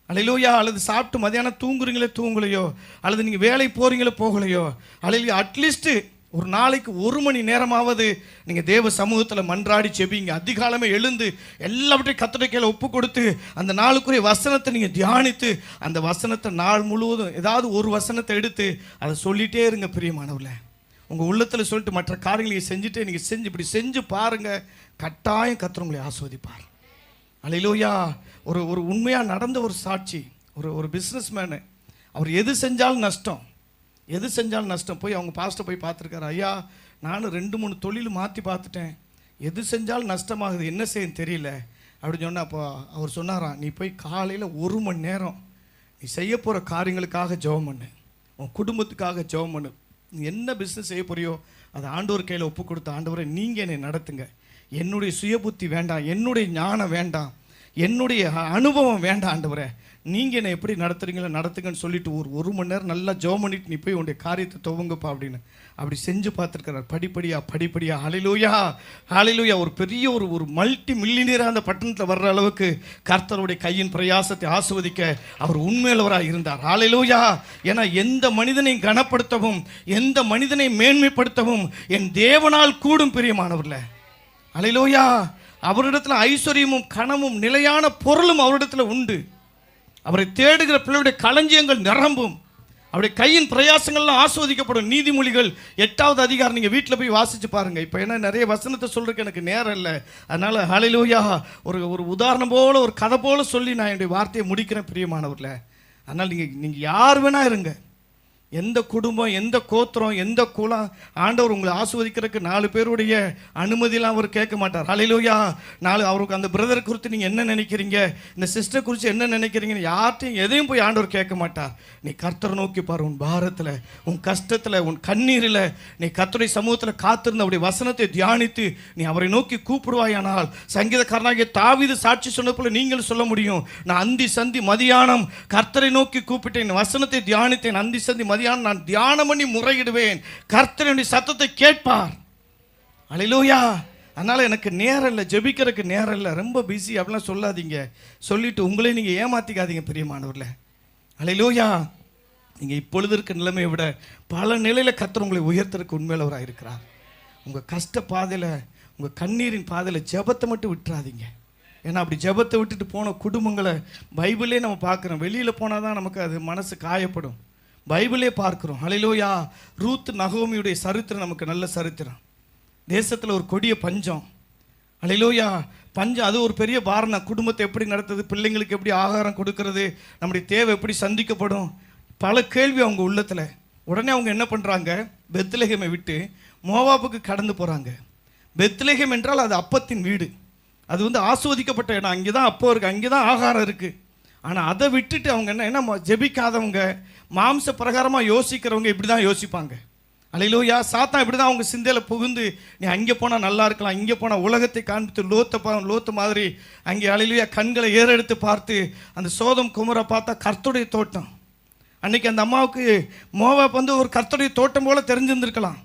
ஹல்லேலூயா, அல்லது சாப்பிட்டு மதியானம் தூங்குறீங்களே தூங்கலையோ, அல்லது நீங்கள் வேலை போகிறீங்களோ போகலையோ, ஹல்லேலூயா, அட்லீஸ்ட்டு ஒரு நாளைக்கு 1 மணி நேரமாவது நீங்கள் தேவ சமூகத்தில் மன்றாடி செபிங்க. அதிகாலமே எழுந்து எல்லாவற்றையும் கர்த்தருடைய கையில் ஒப்பு கொடுத்து அந்த நாளுக்குரிய வசனத்தை நீங்கள் தியானித்து, அந்த வசனத்தை நாள் முழுவதும் ஏதாவது ஒரு வசனத்தை எடுத்து அதை சொல்லிகிட்டே இருங்க. பிரியமானவர்களே, உங்கள் உள்ளத்தில் சொல்லிட்டு மற்ற காரியங்களை செஞ்சுட்டு நீங்கள் இப்படி செஞ்சு பாருங்கள். கட்டாயம் கர்த்தர் உங்களை ஆசீர்வதிப்பார். ஹல்லேலூயா. ஒரு உண்மையாக நடந்த ஒரு சாட்சி. ஒரு பிஸ்னஸ் மேனு, அவர் எது செஞ்சாலும் நஷ்டம். போய் அவங்க பாஸ்ட்டை போய் பார்த்துருக்காரு. ஐயா, நானும் 2-3 தொழில் மாற்றி பார்த்துட்டேன், எது செஞ்சாலும் நஷ்டமாகுது, என்ன செய்யன்னு தெரியல அப்படின்னு சொன்னால், அப்போ அவர் சொன்னாராம், நீ போய் காலையில் 1 மணி நேரம் நீ செய்ய போகிற காரியங்களுக்காக ஜெபம் பண்ணு, உன் குடும்பத்துக்காக ஜெபம் பண்ணு. நீ என்ன பிஸ்னஸ் செய்ய போறியோ அதை ஆண்டவர் கையில் ஒப்பு கொடுத்த, ஆண்டவரை நீங்கள் என்னை நடத்துங்க, என்னுடைய சுய புத்தி வேண்டாம், என்னுடைய ஞானம் வேண்டாம், என்னுடைய அனுபவம் வேண்டாம், ஆண்டவரே நீங்கள் என்னை எப்படி நடத்துறீங்களோ நடத்துங்கன்னு சொல்லிட்டு ஒரு மணி நேரம் நல்லா ஜெபம் பண்ணிட்டு நீ போய் உன்னுடைய காரியத்தை துவங்கப்பா அப்படின்னு அப்படி செஞ்சு பார்த்துருக்கிறார். படிப்படியாக ஹல்லேலூயா. ஒரு பெரிய ஒரு மல்டி மில்லியனியராக அந்த பட்டணத்தில் வர்ற அளவுக்கு கர்த்தருடைய கையின் பிரயாசத்தை ஆசீர்வதிக்க அவர் உண்மையுள்ளவராக இருந்தார். ஹல்லேலூயா. ஏன்னா எந்த மனிதனையும் கனப்படுத்தவும், எந்த மனிதனை மேன்மைப்படுத்தவும் என் தேவனால் கூடும். பிரியமானவர்களே, ஹல்லேலூயா. அவரிடத்துல ஐஸ்வர்யமும் கனமும் நிலையான பொருளும் அவரிடத்துல உண்டு. அவரை தேடுகிற பிள்ளையுடைய களஞ்சியங்கள் நிரம்பும். அவருடைய கையின் பிரயாசங்கள்லாம் ஆஸ்வதிக்கப்படும். நீதிமொழிகள் 8வது அதிகாரம் நீங்கள் வீட்டில் போய் வாசித்து பாருங்கள். இப்போ என்ன நிறைய வசனத்தை சொல்கிறதுக்கு எனக்கு நேரம் இல்லை, அதனால் ஹல்லேலூயா ஒரு உதாரணம் போல், ஒரு கதை போல் சொல்லி நான் என்னுடைய வார்த்தையை முடிக்கிறேன். பிரியமானவர்களே, அதனால் நீங்கள் யார் வேணா இருங்க, எந்த குடும்பம், எந்த கோத்திரம், எந்த குலம், ஆண்டவர் உங்களை ஆஸ்வதிக்கிறதுக்கு 4 பேருடைய அனுமதியெல்லாம் அவர் கேட்க மாட்டார். ஹல்லேலூயா. அவருக்கு அந்த பிரதரை குறித்து நீங்கள் என்ன நினைக்கிறீங்க, இந்த சிஸ்டர் குறித்து என்ன நினைக்கிறீங்கன்னு யார்ட்டையும் எதையும் போய் ஆண்டவர் கேட்க மாட்டார். நீ கர்த்தரை நோக்கி பாரு. உன் பாரத்தில், உன் கஷ்டத்தில், உன் கண்ணீரில் நீ கர்த்தருடைய சமூகத்தில் காத்திருந்த அவருடைய வசனத்தை தியானித்து நீ அவரை நோக்கி கூப்பிடுவாயானால், சங்கீதக்காரனாகிய தாவீது சாட்சி சொன்ன போல நீங்கள் சொல்ல முடியும், நான் அந்தி சந்தி மதியானம் கர்த்தரை நோக்கி கூப்பிட்டேன், வசனத்தை தியானித்தேன், அந்தி சந்தி நான் தியானம் பண்ணி முறையிடுவேன், கர்த்தருடைய சத்தத்தை கேட்பார். அல்லேலூயா. அதனால எனக்கு நேரம் இல்லை, ஜெபிக்கிறதுக்கு நேரம் இல்லை, ரொம்ப பிஸி அப்படிலாம் சொல்லாதீங்க. சொல்லிட்டு உங்களே நீங்க ஏமாத்திக்காதீங்க பிரியமானவர்களே. அல்லேலூயா. நீங்க இப்பொழுது இருக்க நிலைமையை விட பல நிலையில கர்த்தர் உங்களை உயர்த்தறதுக்கு உண்மையிலவராக இருக்கிறார். உங்க கஷ்ட பாதையில, உங்க கண்ணீரின் பாதையில ஜெபத்தை மட்டும் விட்டுறாதீங்க. ஏன்னா அப்படி ஜெபத்தை விட்டுட்டு போன குடும்பங்களை பைபிளே நம்ம பார்க்குறோம். வெளியில் போனால் தான் நமக்கு அது மனசு காயப்படும். பைபிளே பார்க்குறோம். ஹல்லேலூயா. ரூத் நகோமியுடைய சரித்திரம் நமக்கு நல்ல சரித்திரம். தேசத்தில் ஒரு கொடிய பஞ்சம். ஹல்லேலூயா. பஞ்சம் அது ஒரு பெரிய பாரணம். குடும்பத்தை எப்படி நடத்துறது, பிள்ளைங்களுக்கு எப்படி ஆகாரம் கொடுக்கறது, நம்முடைய தேவை எப்படி சந்திக்கப்படும், பல கேள்வி அவங்க உள்ளத்தில். உடனே அவங்க என்ன பண்ணுறாங்க, பெத்லெகேமை விட்டு மோவாபுக்கு கடந்து போகிறாங்க. பெத்லெகேம் என்றால் அது அப்பத்தின் வீடு, அது ஆஸ்வதிக்கப்பட்ட இடம். அங்கே தான் அப்போ இருக்குது, அங்கே தான் ஆகாரம் இருக்குது. ஆனால் அதை விட்டுட்டு அவங்க என்ன ஜெபிக்காதவங்க, மாம்ச பிரகாரமாக யோசிக்கிறவங்க இப்படி தான் யோசிப்பாங்க. அல்லேலூயா. சாத்தான் இப்படி தான் அவங்க சிந்தையில் புகுந்து, நீ அங்கே போனால் நல்லா இருக்கலாம், இங்கே போனால் உலகத்தை காண்பித்து லோத்து மாதிரி அங்கே அல்லேலூயா கண்களை ஏறெடுத்து பார்த்து அந்த சோதம் குமரை பார்த்தா கர்த்தருடைய தோட்டம். அன்னைக்கு அந்த அம்மாவுக்கு மோவாப் ஒரு கர்த்தருடைய தோட்டம் போல தெரிஞ்சிருந்திருக்கலாம்.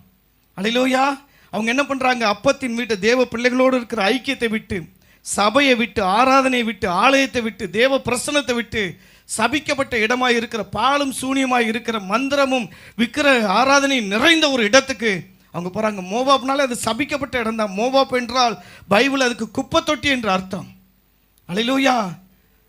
அல்லேலூயா. அவங்க என்ன பண்ணுறாங்க, அப்பத்தின் வீட்டை, தேவ பிள்ளைகளோடு இருக்கிற ஐக்கியத்தை விட்டு, சபையை விட்டு, ஆராதனையை விட்டு, ஆலயத்தை விட்டு, தேவ பிரசன்னத்தை விட்டு, சபிக்கப்பட்ட இடமாய் இருக்கிற, பாலும் சூனியமாய் இருக்கிற, மந்திரமும் விக்கிர ஆராதனை நிறைந்த ஒரு இடத்துக்கு அவங்க போகிறாங்க. மோவாப்னால அது சபிக்கப்பட்ட இடம் தான். மோவாப் என்றால் பைபிள் அதுக்கு குப்பை தொட்டி என்று அர்த்தம். அல்லேலூயா.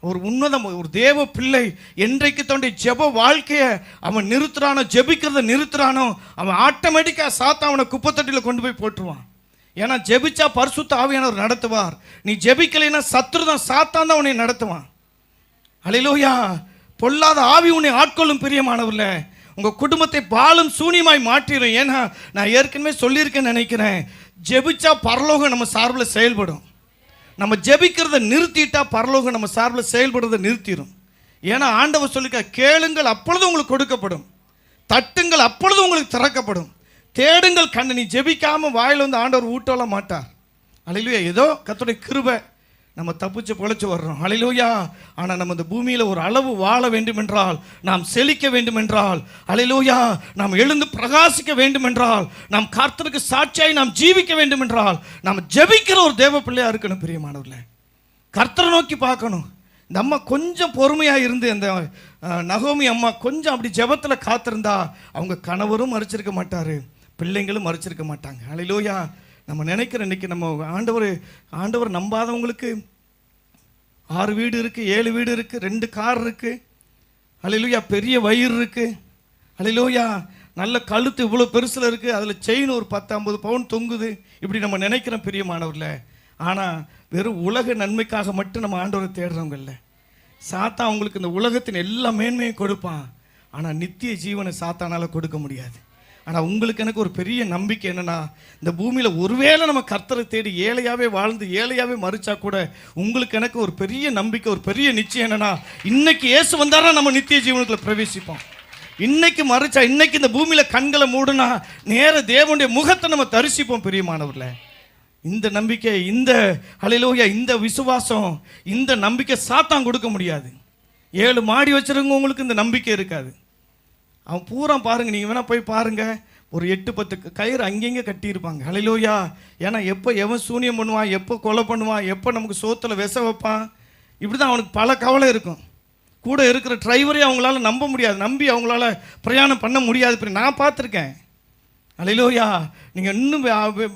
ஒரு உன்னதம், ஒரு தேவ பிள்ளை என்றைக்கு தன்னுடைய ஜெப வாழ்க்கையை அவன் நிறுத்துறானோ, ஜெபிக்கிறத நிறுத்துறானோ, அவன் ஆட்டோமேட்டிக்காக சாத்தான் அவனை குப்பைத்தொட்டியில் கொண்டு போய் போட்டுருவான். ஏன்னா ஜெபிச்சா பரிசுத்த ஆவியானவர் நடத்துவார். நீ ஜெபிக்கலைன்னா சத்துருதான், சாத்தான் தான் உன்னை நடத்துவான். அல்லேலூயா. பொல்லாத ஆவி உன்னை ஆட்கொள்ளும் பிரியமானவர்ல. உங்க குடும்பத்தை பாலும் சூனியமாய் மாற்றிடும். ஏன்னா நான் ஏற்கனவே சொல்லியிருக்கேன்னு நினைக்கிறேன், ஜெபிச்சா பரலோகம் நம்ம சார்பில் செயல்படும். நம்ம ஜெபிக்கிறத நிறுத்திட்டா பரலோகம் நம்ம சார்பில் செயல்படுறதை நிறுத்திடும். ஏன்னா ஆண்டவர் சொல்லிக்க, கேளுங்கள் அப்பொழுது உங்களுக்கு கொடுக்கப்படும், தட்டுங்கள் அப்பொழுது உங்களுக்கு திறக்கப்படும், தேடுங்கள் கண்ணு. நீ ஜெபிக்காம வாயில் ஆண்டவர் ஊட்டல மாட்டார். அல்லேலூயா. ஏதோ கர்த்தருடைய கிருபை நம்ம தப்பிச்சு பொழைச்சு வர்றோம். அல்லேலூயா. ஆனால் நம்ம இந்த பூமியில் ஒரு அளவு வாழ வேண்டும் என்றால், நாம் செழிக்க வேண்டும் என்றால், அல்லேலூயா, நாம் எழுந்து பிரகாசிக்க வேண்டும் என்றால், நாம் கர்த்தருக்கு சாட்சியாய் நாம் ஜீவிக்க வேண்டும் என்றால், நாம் ஜெபிக்கிற ஒரு தேவ பிள்ளையா இருக்கணும் பிரியமானவர்களே. கர்த்தரை நோக்கி பார்க்கணும். இந்த அம்மா கொஞ்சம் பொறுமையாக இருந்து, அந்த நகோமி அம்மா கொஞ்சம் அப்படி ஜெபத்தில் காத்திருந்தா அவங்க கணவரும் மறைச்சிருக்க மாட்டார், பிள்ளைங்களும் மறைச்சிருக்க மாட்டாங்க. அல்லேலூயா. நம்ம நினைக்கிற இன்னைக்கு நம்ம ஆண்டவர் நம்பாதவங்களுக்கு 6 வீடு இருக்குது, 7 வீடு இருக்குது, 2 கார் இருக்குது. அல்லேலூயா. பெரிய வயிறு இருக்குது. அல்லேலூயா. நல்ல கழுத்து இவ்வளோ பெருசில் இருக்குது, அதில் செயின் ஒரு 10-50 பவுன் தொங்குது. இப்படி நம்ம நினைக்கிறோம் பிரியமானவர்களே. ஆனால் வெறும் உலக நன்மைக்காக மட்டும் நம்ம ஆண்டவரை தேடுறவங்க இல்லை. சாத்தான் அவங்களுக்கு இந்த உலகத்தின் எல்லா மேன்மையும் கொடுப்பான். ஆனால் நித்திய ஜீவனை சாத்தானால் கொடுக்க முடியாது. ஆனால் உங்களுக்கு எனக்கு ஒரு பெரிய நம்பிக்கை என்னென்னா, இந்த பூமியில் ஒருவேளை நம்ம கர்த்தரை தேடி ஏழையாகவே வாழ்ந்து ஏழையாகவே மறிச்சா கூட உங்களுக்கு எனக்கு ஒரு பெரிய நம்பிக்கை, ஒரு பெரிய நிச்சயம் என்னென்னா, இன்னைக்கு இயேசு வந்தாரா நம்ம நித்திய ஜீவனுக்குள்ள பிரவேசிப்போம். இன்னைக்கு மறிச்சா, இன்னைக்கு இந்த பூமியில் கண்களை மூடுனா நேர தேவனுடைய முகத்தை நம்ம தரிசிப்போம் பிரியமானவர்களே. இந்த நம்பிக்கை, இந்த அல்லேலூயா, இந்த விசுவாசம், இந்த நம்பிக்கை சாத்தான் கொடுக்க முடியாது. 7 மாடி வச்சிருங்க, உங்களுக்கு இந்த நம்பிக்கை இருக்காது. அவன் பூரா பாருங்கள், நீங்கள் வேணால் போய் பாருங்கள், ஒரு 8-10 கயிறு அங்கங்கே கட்டியிருப்பாங்க. அல்லேலூயா. ஏன்னா எப்போ எவன் சூனியம் பண்ணுவான், எப்போ கொலை பண்ணுவான், எப்போ நமக்கு சோத்தில் விச வைப்பான், இப்படி தான் அவனுக்கு பல கவலை இருக்கும். கூட இருக்கிற டிரைவரே அவங்களால நம்ப முடியாது, நம்பி அவங்களால பிரயாணம் பண்ண முடியாது. நான் பார்த்துருக்கேன். அல்லேலூயா. நீங்கள் இன்னும்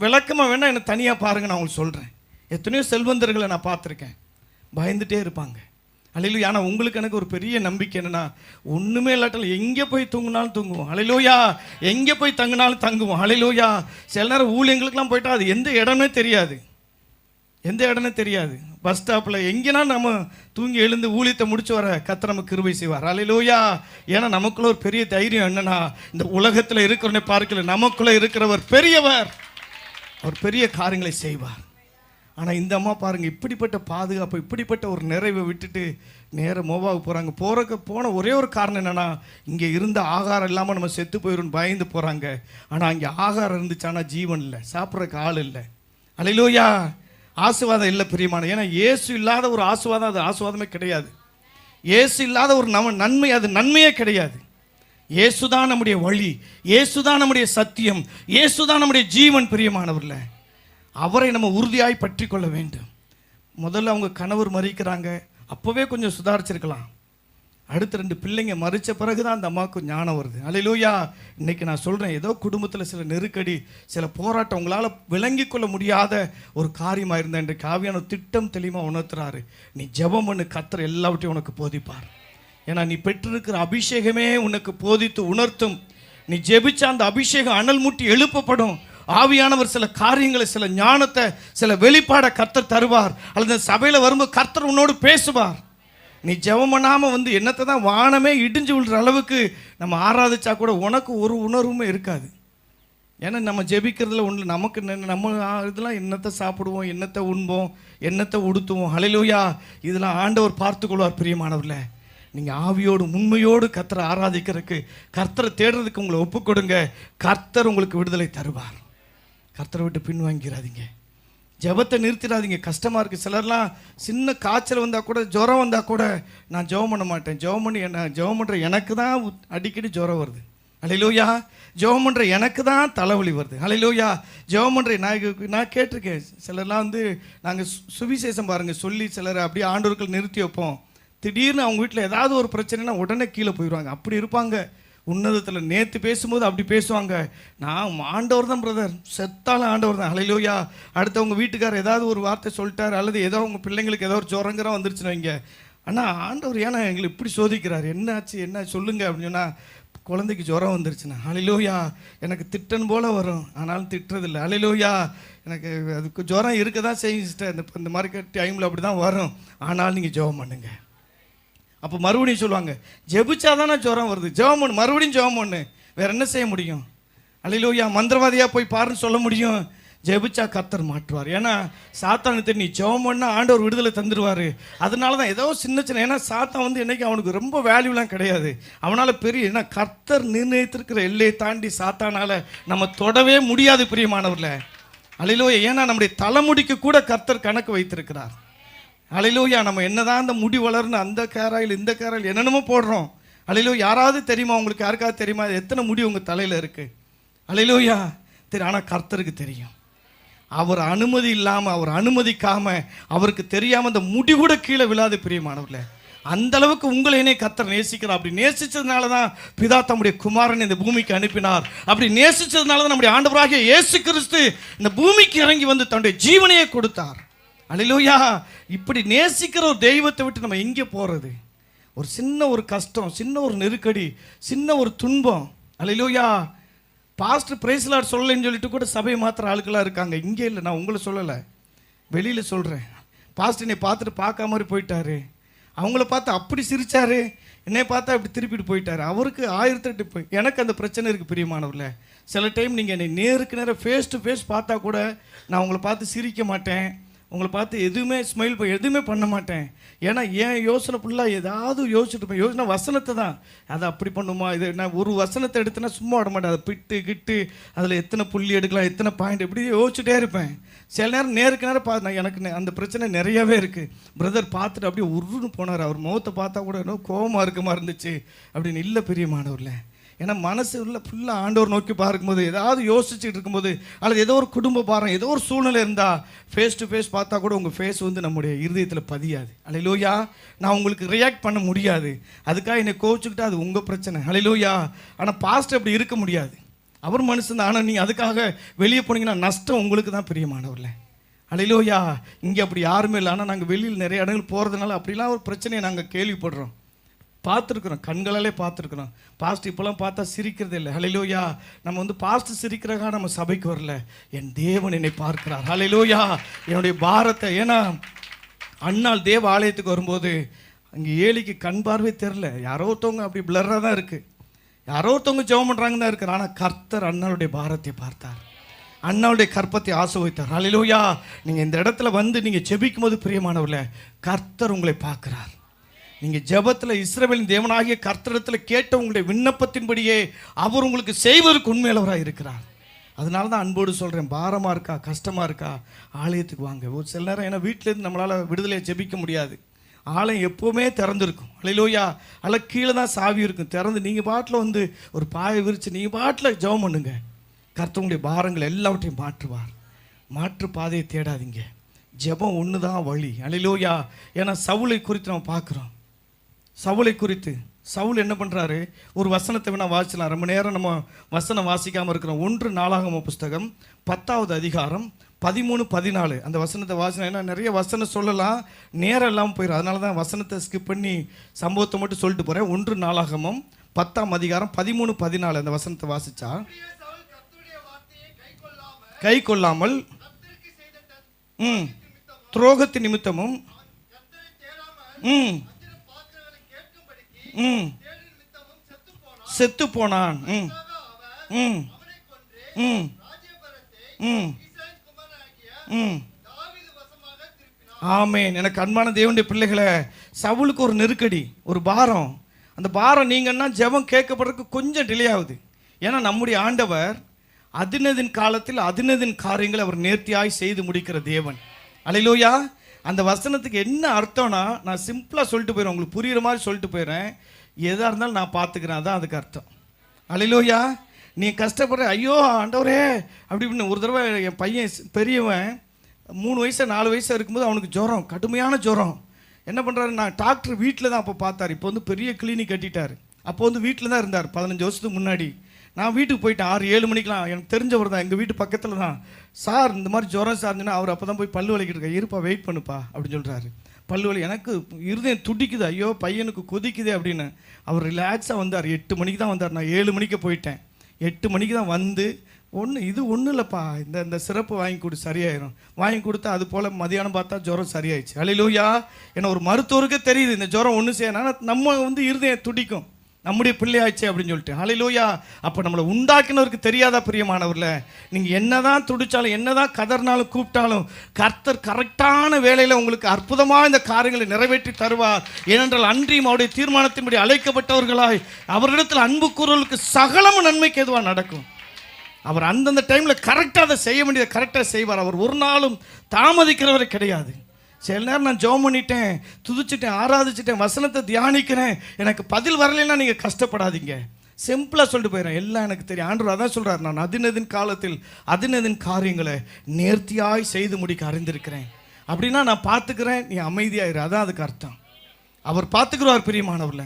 விளக்கமாக வேணால் என்னை தனியாக பாருங்கள், நான் உங்களுக்கு சொல்கிறேன். எத்தனையோ செல்வந்தர்களை நான் பார்த்துருக்கேன், பயந்துகிட்டே இருப்பாங்க. அல்லேலூயா. ஆனால் உங்களுக்கு எனக்கு ஒரு பெரிய நம்பிக்கை என்னென்னா, ஒன்றுமே இல்லாட்டாலும் எங்கே போய் தூங்கினாலும் தூங்குவோம். அல்லேலூயா. எங்கே போய் தங்கினாலும் தங்குவோம். அல்லேலூயா. சில நேரம் ஊழியங்களுக்கெல்லாம் போயிட்டா அது எந்த இடமே தெரியாது. எந்த இடம்னு தெரியாது. பஸ் ஸ்டாப்பில் எங்கேனா நம்ம தூங்கி எழுந்து ஊழியத்தை முடிச்சு வர கர்த்தர் நமக்கு கிருபை செய்வார். அல்லேலூயா. ஏன்னா நமக்குள்ள ஒரு பெரிய தைரியம் என்னன்னா, இந்த உலகத்தில் இருக்கிறவனை பார்க்கல, நமக்குள்ளே இருக்கிறவர் பெரியவர், அவர் பெரிய காரியங்களை செய்வார். ஆனால் இந்த அம்மா பாருங்கள், இப்படிப்பட்ட பாதுகாப்பு, இப்படிப்பட்ட ஒரு நிறைவை விட்டுட்டு நேராக மோவாவுக்கு போகிறாங்க. போன ஒரே ஒரு காரணம் என்னென்னா, இங்கே இருந்த ஆகாரம் இல்லாமல் நம்ம செத்து போயிடும்னு பயந்து போகிறாங்க. ஆனால் அங்கே ஆகாரம் இருந்துச்சு, ஆனால் ஜீவன் இல்லை, சாப்பிட்றதுக்கு ஆள் இல்லை. அல்லேலூயா. ஆசீர்வாதம் இல்லை பிரியமான. ஏன்னா இயேசு இல்லாத ஒரு ஆசீர்வாதம் அது ஆசீர்வாதமே கிடையாது. இயேசு இல்லாத ஒரு நன்மை அது நன்மையே கிடையாது. இயேசு தான் நம்முடைய வழி, இயேசு தான் நம்முடைய சத்தியம், இயேசு தான் நம்முடைய ஜீவன். பிரியமானவர்களே, அவரை நம்ம உறுதியாய் பற்றி கொள்ள வேண்டும். முதல்ல அவங்க கணவர் மறிக்கிறாங்க, அப்போவே கொஞ்சம் சுதாரிச்சிருக்கலாம். அடுத்த 2 பிள்ளைங்க மறித்த பிறகு தான் அந்த அம்மாவுக்கு ஞானம் வருது. அல்லேலூயா. இன்றைக்கி நான் சொல்கிறேன், ஏதோ குடும்பத்தில் சில நெருக்கடி, சில போராட்டம் உங்களால் விளங்கி கொள்ள முடியாத ஒரு காரியமாக இருந்தால் இன்றைக்கு ஆவியான திட்டம் தெளிவாக உணர்த்துறாரு. நீ ஜெபம் பண்ணு, கர்த்தர் எல்லாவற்றையும் உனக்கு போதிப்பார். ஏன்னா நீ பெற்றிருக்கிற அபிஷேகமே உனக்கு போதித்து உணர்த்தும். நீ ஜெபிச்ச அந்த அபிஷேகம் அனல் மூட்டி எழுப்பப்படும். ஆவியானவர் சில காரியங்களை, சில ஞானத்தை, சில வெளிப்பாடை கர்த்தர் தருவார். அல்லது சபையில் வரும்போது கர்த்தர் உன்னோடு பேசுவார். நீ ஜெபம் பண்ணாமல் என்னத்தை தான் வானமே இடிஞ்சு விழுற அளவுக்கு நம்ம ஆராதிச்சா கூட உனக்கு ஒரு உணர்வுமே இருக்காது. ஏன்னா நம்ம ஜெபிக்கிறதுல ஒன்று நமக்கு நம்ம இதெல்லாம் என்னத்தை சாப்பிடுவோம், என்னத்தை உண்போம், என்னத்தை உடுத்துவோம். ஹல்லேலூயா. இதெல்லாம் ஆண்டவர் பார்த்துக்கொள்வார். பிரியமானவர்களே, நீங்கள் ஆவியோடு உண்மையோடு கர்த்தரை ஆராதிக்கிறதுக்கு, கர்த்தரை தேடுறதுக்கு உங்களை ஒப்பு கொடுங்க. கர்த்தர் உங்களுக்கு விடுதலை தருவார். கர்த்தரை விட்டு பின்வாங்கிறாதீங்க, ஜெபத்தை நிறுத்திடாதீங்க. கஷ்டமாக இருக்குது. சிலர்லாம் சின்ன காய்ச்சல் வந்தால் கூட, ஜுரம் வந்தால் கூட நான் ஜெபம் பண்ண மாட்டேன், ஜெபம் பண்ணுற எனக்கு தான் அடிக்கடி ஜுரம் வருது. அல்லேலூயா. ஜெபம் பண்ணுற எனக்கு தான் தலைவலி வருது. அல்லேலூயா. ஜெபம் பண்ணுற நான் கேட்டிருக்கேன். சிலர்லாம் நாங்கள் சுவிசேஷம் பாருங்கள் சொல்லி சிலர் அப்படியே ஆண்டவர்கள் நிறுத்தி வைப்போம். திடீர்னு அவங்க வீட்டில் ஏதாவது ஒரு பிரச்சனைனா உடனே கீழே போயிடுவாங்க. அப்படி இருப்பாங்க உன்னதத்தில். நேற்று பேசும்போது அப்படி பேசுவாங்க, நான் ஆண்டவர் தான் பிரதர், செத்தாலும் ஆண்டவர் தான். அல்லேலூயா. அடுத்தவங்க வீட்டுக்காரர் ஏதாவது ஒரு வார்த்தை சொல்லிட்டார், அல்லது ஏதோ உங்கள் பிள்ளைங்களுக்கு ஏதோ ஒரு ஜுரங்கிறோம் வந்துருச்சுன்னு வைங்க, ஆனால் ஆண்டவர் ஏன்னா எங்களை இப்படி சோதிக்கிறார், என்னாச்சு என்ன சொல்லுங்க அப்படின்னு சொன்னால், குழந்தைக்கு ஜுரம் வந்துருச்சுண்ணா. அல்லேலூயா. எனக்கு திட்டன் போல் வரும், ஆனாலும் திட்டுறதில்லை. அல்லேலூயா. எனக்கு அதுக்கு ஜுரம் இருக்க தான் செய்யும் சிஸ்டர், இந்த மாதிரி டைமில் அப்படி தான் வரும், ஆனாலும் நீங்கள் ஜெபம் பண்ணுங்க. அப்போ மறுபடியும் சொல்லுவாங்க, ஜெபிச்சா தானே ஜுரம் வருது, ஜெபம் பண்ணு, மறுபடியும் ஜெபம் பண்ணு, வேற என்ன செய்ய முடியும்? அல்லேலூயா. மந்திரவாதியாக போய் பாருன்னு சொல்ல முடியும்? ஜெபிச்சா கர்த்தர் மாற்றுவார். ஏன்னா சாத்தானுக்கு நீ ஜெபம் பண்ணால் ஆண்டவர் விடுதலை தந்துடுவார். அதனால தான் ஏதோ சின்ன சின்ன, ஏன்னா சாத்தான் என்னைக்கு அவனுக்கு ரொம்ப வேல்யூலாம் கிடையாது, அவனால் பெரிய, ஏன்னா கர்த்தர் நிர்ணயித்திருக்கிற எல்லையை தாண்டி சாத்தானால் நம்ம தொடவே முடியாது. பிரியமானவர்களே, அல்லேலூயா. ஏன்னா நம்முடைய தலைமுடிக்கு கூட கர்த்தர் கணக்கு வைத்திருக்கிறார். அல்லேலூயா. நம்ம என்னதான் அந்த முடி வளர்ந்து அந்த கேராயில் இந்த கேராயில் என்னென்னமோ போடுறோம். அல்லேலூயா. யாராவது தெரியுமா உங்களுக்கு? யாருக்காவது தெரியுமா எத்தனை முடி உங்கள் தலையில் இருக்குது? அல்லேலூயா. தெரியும். ஆனால் கர்த்தருக்கு தெரியும். அவர் அனுமதி இல்லாமல், அவர் அனுமதிக்காமல், அவருக்கு தெரியாமல் அந்த முடி கூட கீழே விழாது. பிரியமானவர்களே, அந்த அளவுக்கு உங்களை கர்த்தர் நேசிக்கிறார். அப்படி நேசிச்சதுனால தான் பிதா தம்முடைய குமாரன் இந்த பூமிக்கு அனுப்பினார். அப்படி நேசிச்சதுனால தான் நம்முடைய ஆண்டவராகிய இயேசு கிறிஸ்து இந்த பூமிக்கு இறங்கி வந்து தன்னுடைய ஜீவனையே கொடுத்தார். அல்லேலூயா. இப்படி நேசிக்கிற ஒரு தெய்வத்தை விட்டு நம்ம எங்கே போகிறது? ஒரு சின்ன ஒரு கஷ்டம், சின்ன ஒரு நெருக்கடி, சின்ன ஒரு துன்பம். அல்லேலூயா. பாஸ்டர் பிரைஸ் லார்ட் சொல்லலைன்னு சொல்லிட்டு கூட சபையை மாத்திர ஆளுக்கெல்லாம் இருக்காங்க. இங்கே இல்லை, நான் உங்களை சொல்லலை, வெளியில் சொல்கிறேன். பாஸ்டர் என்னை பார்த்துட்டு பார்க்காம மாதிரி போயிட்டாரு, அவங்கள பார்த்து அப்படி சிரிச்சாரு, என்னை பார்த்தா இப்படி திருப்பிட்டு போயிட்டாரு. அவருக்கு 1008 போய் எனக்கு அந்த பிரச்சனை இருக்குது. பிரியமானவர்களே, சில டைம் நீங்கள் என்னை நேருக்கு நேரம் ஃபேஸ் டு ஃபேஸ் பார்த்தா கூட நான் உங்களை பார்த்து சிரிக்க மாட்டேன், உங்களை பார்த்து எதுவுமே ஸ்மைல் எதுவுமே பண்ண மாட்டேன். ஏன்னா ஏன் யோசனை ஃபுல்லாக ஏதாவது யோசிச்சுட்டு இருப்பேன். யோசனை வசனத்தை தான், அதை அப்படி பண்ணுமா, இது நான் ஒரு வசனத்தை எடுத்தேன்னா சும்மா விட மாட்டேன், அதை பிட்டு கிட்டு அதில் எத்தனை புள்ளி எடுக்கலாம், எத்தனை பாயிண்ட், இப்படி யோசிச்சுட்டே இருப்பேன். சில நேரம் நேருக்கு நேரம் எனக்கு அந்த பிரச்சனை நிறையவே இருக்குது. பிரதர் பார்த்துட்டு அப்படியே உருன்னு போனார், அவர் முகத்தை பார்த்தா கூட இன்னும் கோபமாக இருக்கமா இருந்துச்சு அப்படின்னு. இல்லை பிரியமானவர்களே, ஏன்னா மனசு உள்ள ஃபுல்லாக ஆண்டவர் நோக்கி பார்க்கும்போது, ஏதாவது யோசிச்சுட்டு இருக்கும்போது, அல்லது ஏதோ ஒரு குடும்ப பாரம், ஏதோ ஒரு சூழ்நிலை இருந்தால் ஃபேஸ் டு ஃபேஸ் பார்த்தா கூட உங்கள் ஃபேஸ் நம்முடைய இருதயத்தில் பதியாது. அல்லேலூயா. நான் உங்களுக்கு ரியாக்ட் பண்ண முடியாது, அதுக்காக என்னை கோவிச்சுக்கிட்டா அது உங்கள் பிரச்சனை. அல்லேலூயா. ஆனால் பாஸ்டர் அப்படி இருக்க முடியாது, அவர் மனுஷன் தான். ஆனால் நீங்கள் அதுக்காக வெளியே போனீங்கன்னா நஷ்டம் உங்களுக்கு தான். பிரியமானவர்களே, அல்லேலூயா. இங்கே அப்படி யாருமே இல்லை. ஆனால் நாங்கள் வெளியில் நிறைய இடங்கள் போகிறதுனால அப்படிலாம் ஒரு பிரச்சனையை நாங்கள் கேள்விப்படுறோம். பார்த்துருக்குறோம், கண்களாலே பார்த்துருக்குறோம். பாஸ்ட் இப்போலாம் பார்த்தா சிரிக்கிறதே இல்லை. ஹல்லேலூயா. நம்ம வந்து பாஸ்ட் சிரிக்கிறக்காக நம்ம சபைக்கு வரல, என் தேவன் என்னை பார்க்கிறார். ஹல்லேலூயா. என்னுடைய பாரத்தை, ஏன்னா அண்ணாள் தேவ ஆலயத்துக்கு வரும்போது அங்கே ஏலிக்கு கண் பார்வை தெரில, யாரோ ஒருத்தவங்க அப்படி பிளராக தான் இருக்குது, யாரோ ஒருத்தவங்க ஜெபம் பண்ணுறாங்கன்னு தான் இருக்குது. ஆனால் கர்த்தர் அண்ணாளுடைய பாரத்தை பார்த்தார், அண்ணாவுடைய கற்பத்தை ஆசீர்வதித்தார். ஹல்லேலூயா. நீங்கள் இந்த இடத்துல வந்து நீங்கள் ஜெபிக்கும் போது பிரியமானவர்களே, கர்த்தர் உங்களை பார்க்கிறார். நீங்கள் ஜெபத்தில் இஸ்ரவேலின் தேவனாகிய கர்த்தரிடத்தில் கேட்ட உங்களுடைய விண்ணப்பத்தின்படியே அவர் உங்களுக்கு செய்வதற்கு உண்மையுள்ளவராக இருக்கிறார். அதனால தான் அன்போடு சொல்கிறேன், பாரமாக இருக்கா, கஷ்டமாக இருக்கா, ஆலயத்துக்கு வாங்க. ஒரு சில நேரம் ஏன்னா வீட்டிலேருந்து நம்மளால் விடுதலையை ஜெபிக்க முடியாது, ஆலயம் எப்போவுமே திறந்துருக்கும். ஹல்லேலூயா. அல்ல கீழே தான் சாவி இருக்கும், திறந்து நீங்கள் பாட்டில் வந்து ஒரு பாயை விரித்து நீங்கள் பாட்டில் ஜெபம் பண்ணுங்க. கர்த்தருடைய பாரங்கள் எல்லாவற்றையும் மாற்றுவார். மாற்று பாதையை தேடாதீங்க, ஜெபம் ஒன்று தான் வழி. ஹல்லேலூயா. ஏன்னா சவுலை குறித்து நம்ம பார்க்குறோம். சவுலை குறித்து சவுல் என்ன பண்ணுறாரு, ஒரு வசனத்தை வேணால் வாசிக்கலாம், ரொம்ப நேரம் நம்ம வசனம் வாசிக்காமல் இருக்கிறோம். 1 நாளாகம புஸ்தகம் 10வது அதிகாரம் 13, 14 அந்த வசனத்தை வாசினா. ஏன்னா நிறைய வசனம் சொல்லலாம், நேரம் இல்லாமல் போயிடும். அதனால தான் வசனத்தை ஸ்கிப் பண்ணி சம்பவத்தை மட்டும் சொல்லிட்டு போகிறேன். 1 நாளாகமம் 10ஆம் அதிகாரம் 13, 14 அந்த வசனத்தை வாசிச்சா, கை கொள்ளாமல் துரோகத்தின் நிமித்தமும் செத்து போனான். ஆமென். எனக்கு அன்பான தேவனுடைய பிள்ளைகளை, சவுலுக்கு ஒரு நெருக்கடி, ஒரு பாரம். அந்த பாரம் நீங்கன்னா ஜெபம் கேட்கப்படுறதுக்கு கொஞ்சம் டிலே ஆகுது. ஏன்னா நம்முடைய ஆண்டவர் அதினதின் காலத்தில் அதினதின் காரியங்களை அவர் நேர்த்தியாய் செய்து முடிக்கிற தேவன். அல்லேலூயா. அந்த வசனத்துக்கு என்ன அர்த்தம்னா, நான் சிம்பிளாக சொல்லிட்டு போயிடுறேன், உங்களுக்கு புரிகிற மாதிரி சொல்லிட்டு போயிடுறேன். எதாக இருந்தாலும் நான் பார்த்துக்கிறேன், அதான் அதுக்கு அர்த்தம். அல்லேலூயா. நீ கஷ்டப்படுற, ஐயோ ஆண்டவரே அப்படின்னு. ஒரு தடவை என் பையன் பெரியவன் 3 வயசு 4 வயசு இருக்கும்போது அவனுக்கு ஜுரம், கடுமையான ஜுரம். என்ன பண்ணுறாரு, நான் டாக்டர் வீட்டில் தான் அப்போ பார்த்தார். இப்போ வந்து பெரிய கிளினிக் கட்டிட்டார். அப்போ வந்து வீட்டில் தான் இருந்தார் 15 வருஷத்துக்கு முன்னாடி. நான் வீட்டுக்கு போயிட்டேன் 6-7 மணிக்கெலாம். எனக்கு தெரிஞ்சவர் தான், எங்கள் வீட்டு பக்கத்தில் தான். சார் இந்த மாதிரி ஜுரம் சார்ந்துன்னா அவர் அப்போ தான் போய் பல்லு வலிக்கிட்டு இருக்கா, இருப்பா வெயிட் பண்ணுப்பா அப்படின்னு சொல்கிறாரு. பல்லு வலி, எனக்கு இருதயம் துடிக்குது, ஐயோ பையனுக்கு கொதிக்குது அப்படின்னு. அவர் ரிலாக்ஸாக வந்தார். 8 மணிக்கு தான் வந்தார். நான் 7 மணிக்கு போயிட்டேன். 8 மணிக்கு தான் வந்து, இது ஒன்றும் இல்லைப்பா, இந்த சிறப்பு வாங்கி கொடு சரியாயிரும். வாங்கி கொடுத்தா அது போல் மதியானம் பார்த்தா ஜுரம் சரியாயிடுச்சு. அல்லேலூயா. ஏன்னா ஒரு மருத்துவருக்கே தெரியுது இந்த ஜுரம் ஒன்றும் செய்யணும், நம்ம வந்து இருதயம் துடிக்கும், நம்முடைய பிள்ளையாச்சு அப்படின்னு சொல்லிட்டு. ஹல்லேலூயா. அப்போ நம்மளை உண்டாக்கினவருக்கு தெரியாதா பிரியமானவர்ல, நீங்கள் என்னதான் துடிச்சாலும் என்னதான் கதறினாலும் கூப்பிட்டாலும் கர்த்தர் கரெக்டான வேலையில் உங்களுக்கு அற்புதமாக இந்த காரியங்களை நிறைவேற்றி தருவார். ஏனென்றால் அன்றியும் அவருடைய தீர்மானத்தின்படி அழைக்கப்பட்டவர்களாய் அவர்களிடத்தில் அன்பு கூறுவதற்கு சகலமும் நன்மைக்கு எதுவாக நடக்கும். அவர் அந்தந்த டைமில் கரெக்டாக அதை செய்ய வேண்டியதை கரெக்டாக செய்வார். அவர் ஒரு நாளும் தாமதிக்கிறவரை கிடையாது. சில நேரம் நான் ஜெபம் பண்ணிட்டேன், துதிச்சிட்டேன், ஆராதிச்சிட்டேன், வசனத்தை தியானிக்கிறேன், எனக்கு பதில் வரலைன்னா நீங்கள் கஷ்டப்படாதீங்க. சிம்பிளாக சொல்லிட்டு போயிடுறேன், எல்லாம் எனக்கு தெரியும். ஆண்டவர் அதான் சொல்கிறார், நான் அதினதின் காலத்தில் அதினதின் காரியங்களை நேர்த்தியாய் செய்து முடிக்க அறிந்திருக்கிறேன். அப்படின்னா நான் பார்த்துக்கிறேன், நீ அமைதியாயிரு, அதான் அதுக்கு அர்த்தம். அவர் பார்த்துக்குருவார் பிரியமானவர்ல,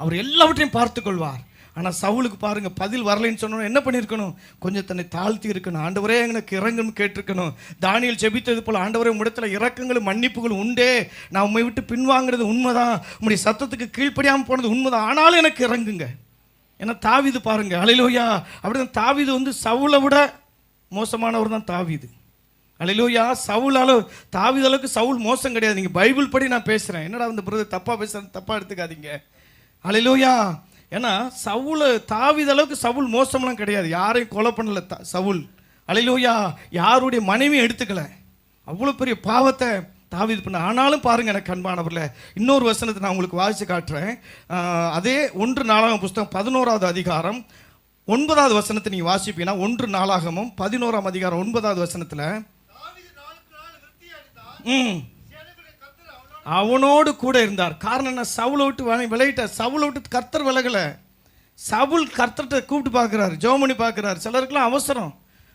அவர் எல்லாவற்றையும் பார்த்துக்கொள்வார். ஆனால் சவுலுக்கு பாருங்கள், பதில் வரலைன்னு சொன்னோம், என்ன பண்ணியிருக்கணும், கொஞ்சம் தன்னை தாழ்த்தி இருக்கணும். ஆண்டவரே எனக்கு இறங்குன்னு கேட்டிருக்கணும். தானியேல் ஜெபித்தது போல், ஆண்டவரே உம்மிடத்தில் இரக்கங்களும் மன்னிப்புகளும் உண்டே, நான் உண்மை விட்டு பின்வாங்கிறது உண்மைதான், உம்முடைய சத்தத்துக்கு கீழ்ப்படியாமல் போனது உண்மைதான், ஆனாலும் எனக்கு இறங்குங்க. ஏன்னா தாவீது பாருங்க, அல்லேலூயா. அப்படிதான் தாவீது வந்து சவுலை விட மோசமானவர் தான் தாவீது. அல்லேலூயா. தாவீது அளவுக்கு சவுல் மோசம் கிடையாது. நீங்கள் பைபிள் படி நான் பேசுகிறேன், என்னடா அந்த பிரதர் தப்பாக பேசுகிறேன், தப்பாக எடுத்துக்காதீங்க. அல்லேலூயா. ஏன்னா தாவீது அளவுக்கு சவுல் மோசம்லாம் கிடையாது, யாரையும் கொலை பண்ணல சவுல். அல்லேலூயா. யாருடைய மனைவியும் எடுத்துக்கல, அவ்வளோ பெரிய பாவத்தை தாவீது பண்ண. ஆனாலும் பாருங்கள் எனக்கு அன்பானவர்ல, இன்னொரு வசனத்தை நான் உங்களுக்கு வாசித்து காட்டுறேன். அதே 1 நாளாகமம் புஸ்தகம் 11வது அதிகாரம் 9வது வசனத்தை நீங்கள் வாசிப்பீங்கன்னா, 1 நாளாகமம் 11ஆம் அதிகாரம் 9வது வசனத்தில் அவனோடு கூட இருந்தார். காரணம் என்ன, சவுலை விட்டு விலகிட்டார். சவுலை விட்டு கர்த்தர் விலகலை. சவுல் கர்த்தர்கிட்ட கூப்பிட்டு பார்க்குறாரு, ஜெபம் பண்ணி பார்க்குறாரு. சிலருக்குலாம் அவசரம்,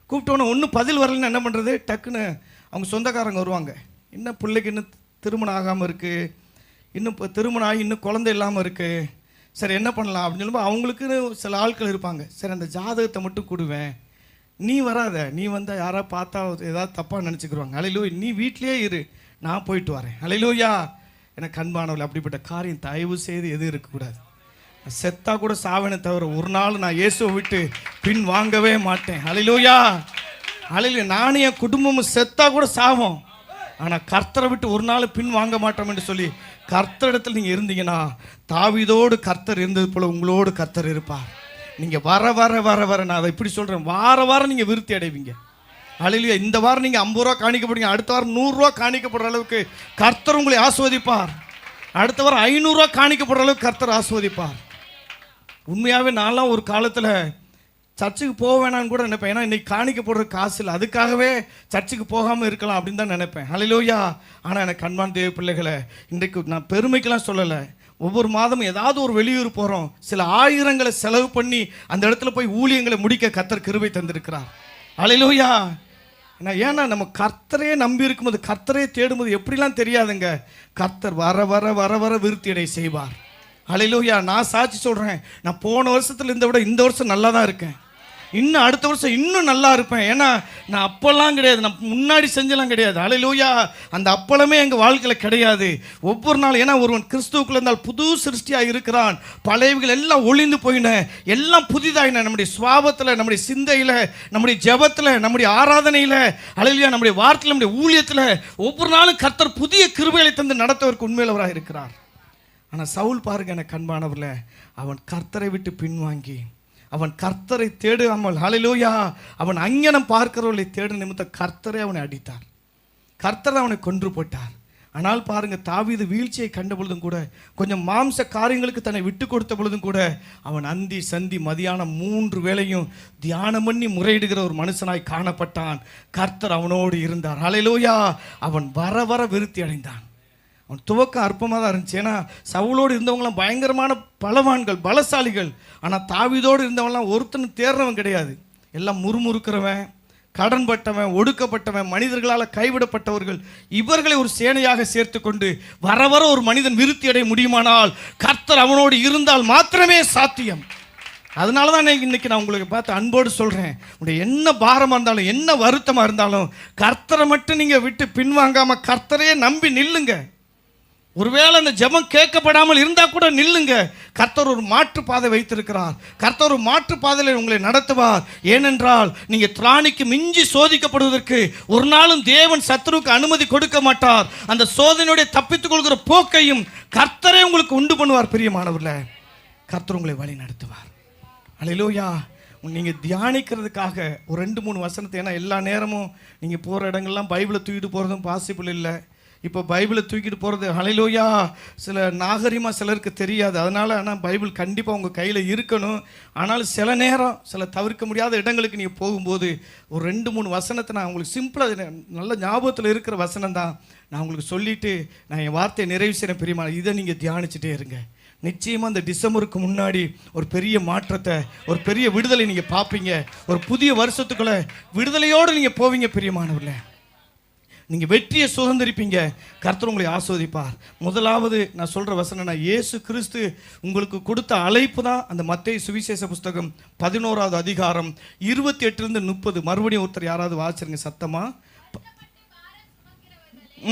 கூப்பிட்டோன்னே ஒன்றும் பதில் வரலன்னு என்ன பண்ணுறது, டக்குன்னு அவங்க சொந்தக்காரங்க வருவாங்க. இன்னும் பிள்ளைக்கு இன்னும் திருமணம் ஆகாமல் இருக்குது, இன்னும் திருமணம் ஆகி இன்னும் குழந்தை இல்லாமல் இருக்குது, சரி என்ன பண்ணலாம் அப்படின்னு சொல்லும்போது அவங்களுக்குன்னு சில ஆட்கள் இருப்பாங்க. சரி அந்த ஜாதகத்தை மட்டும் கொடுவேன், நீ வராத, நீ வந்தால் யாராவது பார்த்தா ஏதாவது தப்பாக நினச்சிக்கிடுவாங்க. அல்லேலூயா. நீ வீட்லேயே இரு, நான் போயிட்டு வரேன். அல்லேலூயா. எனக்கு அன்பானவர்கள், அப்படிப்பட்ட காரியம் தயவு செய்து எதுவும் இருக்கக்கூடாது. செத்தா கூட சாவேனே தவிர ஒரு நாள் நான் இயேசுவை விட்டு பின் வாங்கவே மாட்டேன். ஹல்லேலூயா, ஹல்லேலூயா. நானும் என் குடும்பமும் செத்தா கூட சாவோம், ஆனால் கர்த்தரை விட்டு ஒரு நாள் பின் வாங்க மாட்டோம் என்று சொல்லி கர்த்தரிடத்தில் நீங்கள் இருந்தீங்கன்னா, தாவீதோடு கர்த்தர் இருந்தது போல உங்களோடு கர்த்தர் இருப்பார். நீங்கள் வர வர வர வர, நான் அதை இப்படி சொல்கிறேன், வார வாரம் நீங்கள் விருத்தி அடைவீங்க. ஹல்லேலூயா. இந்த வாரம் நீங்கள் 50 ரூபா காணிக்கப்படுங்க, அடுத்த வாரம் 100 ரூபா காணிக்கப்படுற அளவுக்கு கர்த்தர் உங்களை ஆஸ்வதிப்பார். அடுத்த வாரம் 500 ரூபா காணிக்கப்படுற அளவுக்கு கர்த்தர் ஆஸ்வதிப்பார். உண்மையாகவே நான்லாம் ஒரு காலத்தில் சர்ச்சுக்கு போக வேணான்னு கூட நினைப்பேன். ஏன்னா இன்றைக்கி காணிக்க போடுற காசு இல்லை, அதுக்காகவே சர்ச்சுக்கு போகாமல் இருக்கலாம் அப்படின்னு தான் நினைப்பேன். ஹல்லேலூயா. ஆனால் எனக்கு அன்பான தேவ பிள்ளைகளை, இன்றைக்கு நான் பெருமைக்கெல்லாம் சொல்லலை. ஒவ்வொரு மாதமும் ஏதாவது ஒரு வெளியூர் போகிறோம், சில ஆயிரங்களை செலவு பண்ணி அந்த இடத்துல போய் ஊழியங்களை முடிக்க கர்த்தர் கிருபை தந்திருக்கிறார். ஹல்லேலூயா. ஏன்னா நம்ம கர்த்தரையே நம்பி இருக்கும்போது, கர்த்தரையே தேடும்போது எப்படிலாம் தெரியாதுங்க, கர்த்தர் வர வர வர வர விருத்தி அடைய செய்வார். ஹல்லேலூயா. நான் சாட்சி சொல்கிறேன், நான் போன வருஷத்துல இருந்த விட இந்த வருஷம் நல்லா தான் இருக்கேன். இன்னும் அடுத்த வருஷம் இன்னும் நல்லா இருப்பேன். ஏன்னா நான் அப்பெல்லாம் கிடையாது, நான் முன்னாடி செஞ்செல்லாம் கிடையாது. ஹல்லேலூயா. அந்த அப்பளமே எங்கள் வாழ்க்கையில் கிடையாது. ஒவ்வொரு நாள், ஏன்னா ஒருவன் கிறிஸ்துவுக்குள்ள இருந்தால் புது சிருஷ்டியாக இருக்கிறான், பழையவைகள் எல்லாம் ஒளிந்து போயின, எல்லாம் புதிதாயின. நம்முடைய சுவாபத்தில், நம்முடைய சிந்தையில், நம்முடைய ஜெபத்தில், நம்முடைய ஆராதனையில், ஹல்லேலூயா, நம்முடைய வார்த்தையில், நம்முடைய ஊழியத்தில் ஒவ்வொரு நாளும் கர்த்தர் புதிய கிருபைகளை தந்து நடத்துவதற்கு உண்மையிலவராக இருக்கிறார். ஆனால் சவுல் பாருங்க எனக்கு அன்பானவர்களே, அவன் கர்த்தரை விட்டு பின்வாங்கி, அவன் கர்த்தரை தேடாமல், ஹல்லேலூயா, அவன் அங்ஙனம் பார்க்கிறவர்களை தேடும் நிமித்தம் கர்த்தரை அவனை அடித்தார், கர்த்தரை அவனை கொன்று போட்டார். ஆனால் பாருங்க, தாவீது வீழ்ச்சியை கண்ட பொழுதும் கூட, கொஞ்சம் மாம்ச காரியங்களுக்கு தன்னை விட்டு கொடுத்த பொழுதும் கூட, அவன் அந்தி சந்தி மதியானம் 3 வேளையும் தியானம் பண்ணி முறையிடுகிற ஒரு மனுஷனாய் காணப்பட்டான். கர்த்தர் அவனோடு இருந்தார். ஹல்லேலூயா. அவன் வர வர விருத்தி அடைந்தான். அவன் துவக்கம் அற்பமாக தான் இருந்துச்சு. ஏன்னா சவுலோடு இருந்தவங்களாம் பயங்கரமான பலவான்கள், பலசாலிகள். ஆனால் தாவீதோடு இருந்தவங்களாம் ஒருத்தனும் தேர்றவன் கிடையாது. எல்லாம் முறுமுறுக்கிறவன், கடன்பட்டவன், ஒடுக்கப்பட்டவன், மனிதர்களால் கைவிடப்பட்டவர்கள். இவர்களை ஒரு சேனையாக சேர்த்து கொண்டு வர வர ஒரு மனிதன் விருத்தி அடைய முடியுமானால் கர்த்தர் அவனோடு இருந்தால் மாத்திரமே சாத்தியம். அதனால தான் இன்னைக்கு நான் உங்களுக்கு பார்த்து அன்போடு சொல்கிறேன், உங்களுடைய என்ன பாரமாக இருந்தாலும், என்ன வருத்தமாக இருந்தாலும், கர்த்தரை மட்டும் நீங்கள் விட்டு பின்வாங்காமல் கர்த்தரையே நம்பி நில்லுங்க. ஒருவேளை அந்த ஜெபம் கேட்கப்படாமல் இருந்தால் கூட நில்லுங்க. கர்த்தர் ஒரு மாற்றுப்பாதை வைத்திருக்கிறார். கர்த்தர் ஒரு மாற்றுப்பாதையில் உங்களை நடத்துவார். ஏனென்றால் நீங்கள் திராணிக்கு மிஞ்சி சோதிக்கப்படுவதற்கு ஒரு நாளும் தேவன் சத்துருவுக்கு அனுமதி கொடுக்க மாட்டார். அந்த சோதனையுடைய தப்பித்துக் கொள்கிற போக்கையும் கர்த்தரே உங்களுக்கு உண்டு பண்ணுவார். பிரியமானவர்களே, கர்த்தர் உங்களை வழி நடத்துவார். ஹல்லேலூயா. நீங்கள் தியானிக்கிறதுக்காக ஒரு 2-3 வசனத்தை, ஏன்னா எல்லா நேரமும் நீங்கள் போகிற இடங்கள்லாம் பைபிளை தூக்கிட்டு போகிறதும் பாசிபிள் இல்லை. இப்போ பைபிளை தூக்கிட்டு போகிறது, ஹல்லேலூயா, சில நாகரிகமாக சிலருக்கு தெரியாது. அதனால் ஆனால் பைபிள் கண்டிப்பாக உங்கள் கையில் இருக்கணும். ஆனால் சில நேரம் சில தவிர்க்க முடியாத இடங்களுக்கு நீங்கள் போகும்போது ஒரு 2-3 வசனத்தை நான் உங்களுக்கு சிம்பிளாக நல்ல ஞாபகத்தில் இருக்கிற வசனம் தான் நான் உங்களுக்கு சொல்லிவிட்டு நான் என் வார்த்தையை நிறைவு செய்கிறேன். பிரியமா, இதை நீங்கள் தியானிச்சுட்டே இருங்க. நிச்சயமாக இந்த டிசம்பருக்கு முன்னாடி ஒரு பெரிய மாற்றத்தை, ஒரு பெரிய விடுதலை நீங்கள் பார்ப்பீங்க. ஒரு புதிய வருஷத்துக்குள்ளே விடுதலையோடு நீங்கள் போவீங்க. பிரியமானவர்களே, நீங்கள் வெற்றியை சுதந்திரிப்பீங்க. கர்த்தர் உங்களை ஆஸ்வதிப்பார். முதலாவது நான் சொல்கிற வசனம், நான் இயேசு கிறிஸ்து உங்களுக்கு கொடுத்த அழைப்பு தான் அந்த மத்தேயு சுவிசேஷ புஸ்தகம் 11வது அதிகாரம் 28-30. மறுபடியும் ஒருத்தர் யாராவது வாசிருங்க சத்தமா.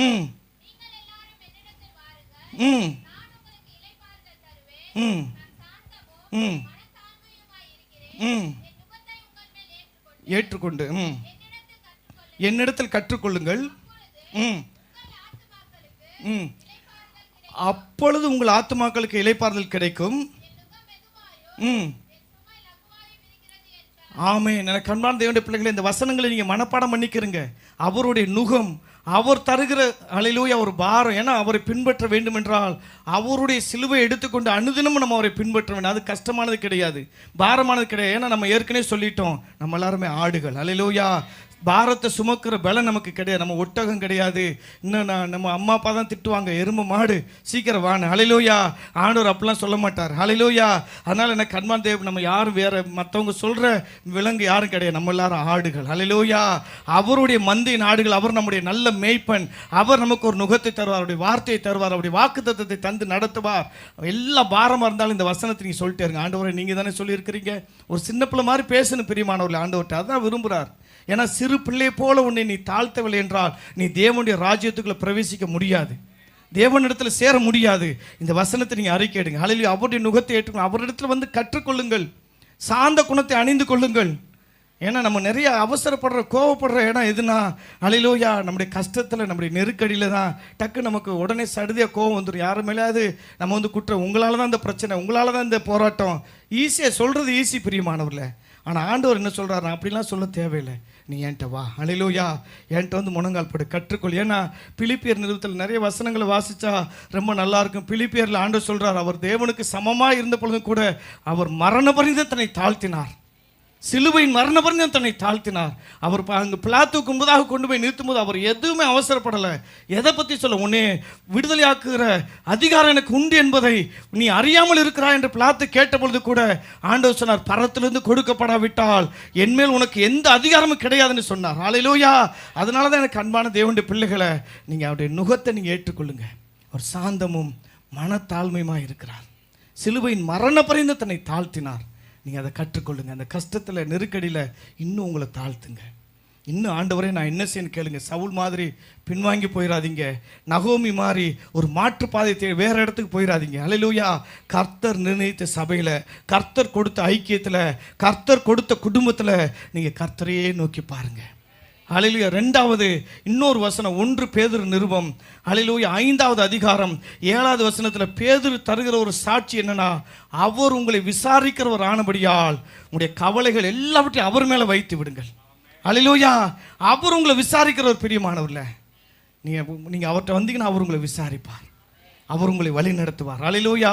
ம் ம் ம் ம் ம் ஏற்றுக்கொண்டு என்னிடத்தில் கற்றுக்கொள்ளுங்கள், அப்பொழுது உங்கள் ஆத்துமாக்களுக்கு இளைப்பாறுதல் கிடைக்கும். ஆமென். எனக்கு அன்பான தேவனுடைய பிள்ளைகளே, இந்த வசனங்களை நீங்கள் மனப்பாடம் பண்ணிக்கிறீங்க. அவருடைய நுகம், அவர் தருகிற ஹல்லேலூயா ஒரு பாரம். ஏன்னா அவரை பின்பற்ற வேண்டும் என்றால் அவருடைய சிலுவை எடுத்துக்கொண்டு அனுதினமும் நம்ம அவரை பின்பற்ற வேண்டும். அது கஷ்டமானது கிடையாது, பாரமானது கிடையாது. ஏன்னா நம்ம ஏற்கனவே சொல்லிட்டோம், நம்ம எல்லாருமே ஆடுகள். ஹல்லேலூயா. பாரத்தை சுமக்கிற பலம் நமக்கு கிடையாது. நம்ம ஒட்டகம் கிடையாது. இன்னும் நம்ம அம்மா அப்பா தான் திட்டுவாங்க, எறும்பு மாடு சீக்கிரம் வான்னு. ஹல்லேலூயா. ஆண்டவர் அப்படிலாம் சொல்ல மாட்டார். ஹல்லேலூயா. அதனால் எனக்கு அன்பான தேவன், நம்ம யாரும் வேற மற்றவங்க சொல்கிற விலங்கு யாரும் கிடையாது. நம்ம எல்லாரும் ஆடுகள். ஹல்லேலூயா. அவருடைய மந்தையின் ஆடுகள். அவர் நம்முடைய நல்ல மேய்ப்பன். அவர் நமக்கு ஒரு நுகத்தை தருவார், அவருடைய வார்த்தையை தருவார், அவருடைய வாக்குத்தத்தத்தை தந்து நடத்துவார். எல்லா பாரமாக இருந்தாலும் இந்த வசனத்தை நீங்கள் சொல்லிட்டே இருங்க. ஆண்டவரை நீங்கள் தானே சொல்லியிருக்கிறீங்க, ஒரு சின்ன பிள்ளை மாதிரி பேசணும் பிரியமானவர்கள். ஆண்டவர்கிட்ட அதான் விரும்புகிறார். ஏன்னா சிறு பிள்ளை போல உன்னை நீ தாழ்த்தவில்லை என்றால் நீ தேவனுடைய ராஜ்யத்துக்குள்ள பிரவேசிக்க முடியாது. தேவனிடத்தில் சேர முடியாது. இந்த வசனத்தை நீங்கள் அறிக்கையிடுங்க. ஹல்லேலூயா. அவருடைய நுகத்தை ஏற்றுக்கணும். அவரிடத்தில் வந்து கற்றுக்கொள்ளுங்கள். சாந்த குணத்தை அணிந்து கொள்ளுங்கள். ஏன்னா நம்ம நிறைய அவசரப்படுற கோவப்படுற இடம் எதுனா, ஹல்லேலூயா, நம்முடைய கஷ்டத்தில் நம்முடைய நெருக்கடியில் தான் டக்கு நமக்கு உடனே சடுதியாக கோவம் வந்துடும். யாரும் மேலேயாவது நம்ம வந்து குற்றம், உங்களால் தான் இந்த பிரச்சனை, உங்களால் தான் இந்த போராட்டம். ஈஸியாக சொல்கிறது ஈஸி, பிரியமானவர்களே. ஆனால் ஆண்டவர் என்ன சொல்கிறாரு, அப்படிலாம் சொல்ல தேவையில்லை. நீ என்கிட்ட வா, ஹல்லேலூயா, என்கிட்ட வந்து முழங்கால் படு, கற்றுக்கொள். ஏன்னா பிலிப்பியர் நிறுவத்தில் நிறைய வசனங்களை வாசித்தா ரொம்ப நல்லாயிருக்கும். பிலிப்பியரில் ஆண்டவர் சொல்கிறார், அவர் தேவனுக்கு சமமாக இருந்த பொழுதும் கூட அவர் மரண பரிந்து தன்னை தாழ்த்தினார். சிலுவையின் மரண பரிந்து தன்னை தாழ்த்தினார். அவர் அங்கே பிலாத்துக்கு முன்பதாக கொண்டு போய் நிறுத்தும் போது அவர் எதுவுமே அவசரப்படலை. எதை பற்றி சொல்ல, உன்னே விடுதலையாக்குகிற அதிகாரம் எனக்கு உண்டு என்பதை நீ அறியாமல் இருக்கிறாய் என்று பிலாத்து கேட்ட பொழுது கூட ஆண்டவர் சொன்னார், பரத்திலிருந்து கொடுக்கப்படாவிட்டால் என்மேல் உனக்கு எந்த அதிகாரமும் கிடையாதுன்னு சொன்னார். ஹல்லேலூயா. அதனால தான் எனக்கு அன்பான தேவனுடைய பிள்ளைகளை, நீங்கள் அவருடைய நுகத்தை நீங்கள் ஏற்றுக்கொள்ளுங்க. அவர் சாந்தமும் மனத்தாழ்மையுமாக இருக்கிறார். சிலுவையின் மரண பரிந்து தன்னை தாழ்த்தினார். நீங்கள் அதை கற்றுக்கொள்ளுங்க. அந்த கஷ்டத்தில் நெருக்கடியில் இன்னும் உங்களை தாழ்த்துங்க. இன்னும் ஆண்டவரே நான் என்ன செய்யணும் கேளுங்க. சவுல் மாதிரி பின்வாங்கி போயிடாதீங்க. நகோமி மாதிரி ஒரு மாற்றுப்பாதை தேடி வேறு இடத்துக்கு போயிடாதீங்க. ஹல்லேலூயா. கர்த்தர் நிர்ணயித்த சபையில், கர்த்தர் கொடுத்த ஐக்கியத்தில், கர்த்தர் கொடுத்த குடும்பத்தில் நீங்கள் கர்த்தரையே நோக்கி பாருங்கள். ஹல்லேலூயா. ரெண்டாவது இன்னொரு வசனம், 1 பேதுரு நிருபம், ஹல்லேலூயா, 5வது அதிகாரம் 7வது வசனத்தில் பேதுரு தருகிற ஒரு சாட்சி என்னன்னா, அவர் உங்களை விசாரிக்கிறவர் ஆனபடியால் உங்களுடைய கவலைகள் எல்லாவற்றையும் அவர் மேலே வைத்து விடுங்கள். ஹல்லேலூயா. அவர் உங்களை விசாரிக்கிறவர், பிரியமானவர்களே. நீங்கள் அவர்கிட்ட வந்தீங்கன்னா அவர் உங்களை விசாரிப்பார், அவர் உங்களை வழி நடத்துவார். ஹல்லேலூயா.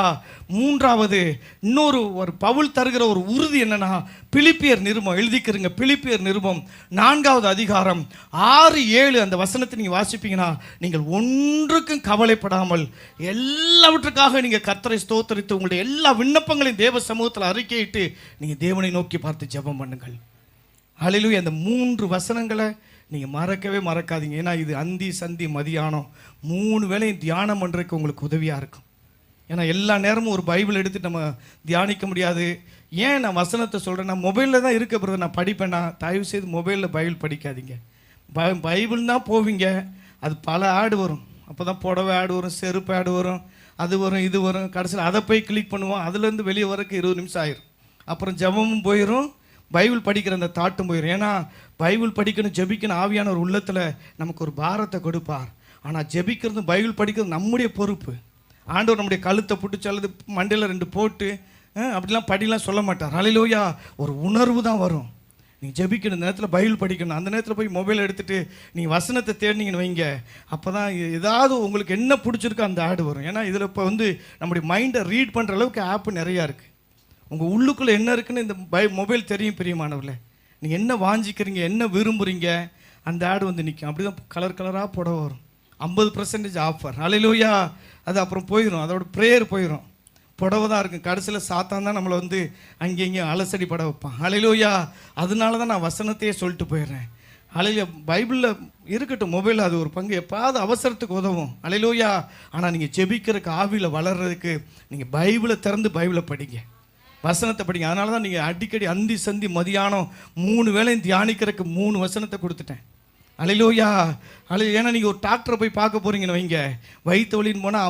மூன்றாவது இன்னொரு பவுல் தருகிற ஒரு உறுதி என்னன்னா, பிலிப்பியர் நிருபம் எழுதிக்கிறங்க. பிலிப்பியர் நிருபம் 4வது அதிகாரம் 6-7 அந்த வசனத்தை நீங்கள் வாசிப்பீங்கன்னா, நீங்கள் ஒன்றுக்கும் கவலைப்படாமல் எல்லாவற்றுக்காக நீங்கள் கர்த்தரை ஸ்தோத்தரித்து உங்களுடைய எல்லா விண்ணப்பங்களையும் தேவ சமூகத்தில் அறிக்கையிட்டு நீங்கள் தேவனை நோக்கி பார்த்து ஜெபம் பண்ணுங்கள். ஹல்லேலூயா. அந்த 3 வசனங்களை நீங்கள் மறக்கவே மறக்காதீங்க. ஏன்னா இது அந்தி சந்தி மதியானம் 3 வேளையும் தியானம் பண்ணுறதுக்கு உங்களுக்கு உதவியாக இருக்கும். ஏன்னா எல்லா நேரமும் ஒரு பைபிள் எடுத்து நம்ம தியானிக்க முடியாது. ஏன் நான் வசனத்தை சொல்கிறேன்னா, மொபைலில் தான் இருக்க பிறகு நான் படிப்பேன்னா, தயவுசெய்து மொபைலில் பைபிள் படிக்காதீங்க. பைபிள் தான் போவீங்க, அது பல ஆடு வரும். அப்போ தான் புடவை ஆடு வரும், செருப்பு ஆடு வரும், அது வரும், இது வரும். கடைசியில் அதை போய் கிளிக் பண்ணுவோம். அதுலேருந்து வெளியே வரக்கு 20 நிமிஷம் ஆயிரும். அப்புறம் ஜெபமும் போயிடும், பைபிள் படிக்கிற அந்த தாட்டும் போயிடும். ஏன்னா பைபிள் படிக்கணும், ஜெபிக்கணும். ஆவியான ஒரு உள்ளத்தில் நமக்கு ஒரு பாரத்தை கொடுப்பார். ஆனால் ஜெபிக்கிறதும் பைபிள் படிக்கிறது நம்முடைய பொறுப்பு. ஆண்டவர் நம்முடைய கழுத்தை பிடிச்சி அல்லது மண்டையில் 2 போட்டு அப்படிலாம் படிலாம் சொல்ல மாட்டார். ஹல்லேலூயா. ஒரு உணர்வு தான் வரும். நீங்கள் ஜெபிக்கணும், இந்த நேரத்தில் பைபிள் படிக்கணும். அந்த நேரத்தில் போய் மொபைல் எடுத்துகிட்டு நீங்கள் வசனத்தை தேடினீங்கன்னு வைங்க, அப்போ தான் ஏதாவது உங்களுக்கு என்ன பிடிச்சிருக்கோ அந்த ஆடு வரும். ஏன்னா இதில் இப்போ வந்து நம்முடைய மைண்டை ரீட் பண்ணுற அளவுக்கு ஆப்பு நிறையா இருக்குது. உங்கள் உள்ளுக்குள்ளே என்ன இருக்குன்னு இந்த மொபைல் தெரியும், பிரியமானவர்களே. நீங்கள் என்ன வாஞ்சிக்கிறீங்க, என்ன விரும்புகிறீங்க, அந்த ஆடு வந்து நிற்கும். அப்படி தான் கலர் கலராக புடவை வரும், 50% ஆஃபர். ஹல்லேலூயா. அது அப்புறம் போயிடும், அதோட ப்ரேயர் போயிடும். புடவை தான் இருக்கும். கடைசியில் சாத்தான் தான் நம்மளை வந்து அங்கே இங்கேயும் அலசடி பட வைப்பான். ஹல்லேலூயா. அதனால தான் நான் வசனத்தையே சொல்லிட்டு போயிடுறேன். ஹல்லேலூயா. பைபிளில் இருக்கட்டும், மொபைலில் அது ஒரு பங்கு, எப்பாவது அவசரத்துக்கு உதவும். ஹல்லேலூயா. ஆனால் நீங்கள் ஜெபிக்கிறதுக்கு, ஆவியில் வளர்கிறதுக்கு நீங்கள் பைபிளை திறந்து பைபிளை படிங்க, வசனத்தை படிங்க. அதனால தான் நீங்கள் அடிக்கடி அந்தி சந்தி மதியானம் 3 வேளையும் தியானிக்கிறதுக்கு 3 வசனத்தை கொடுத்துட்டேன். ஹல்லேலூயா. ஏன்னா நீங்கள் ஒரு டாக்டரை போய் பார்க்க போகிறீங்கன்னு வைங்க, வயிற்று வலின்னு போனால்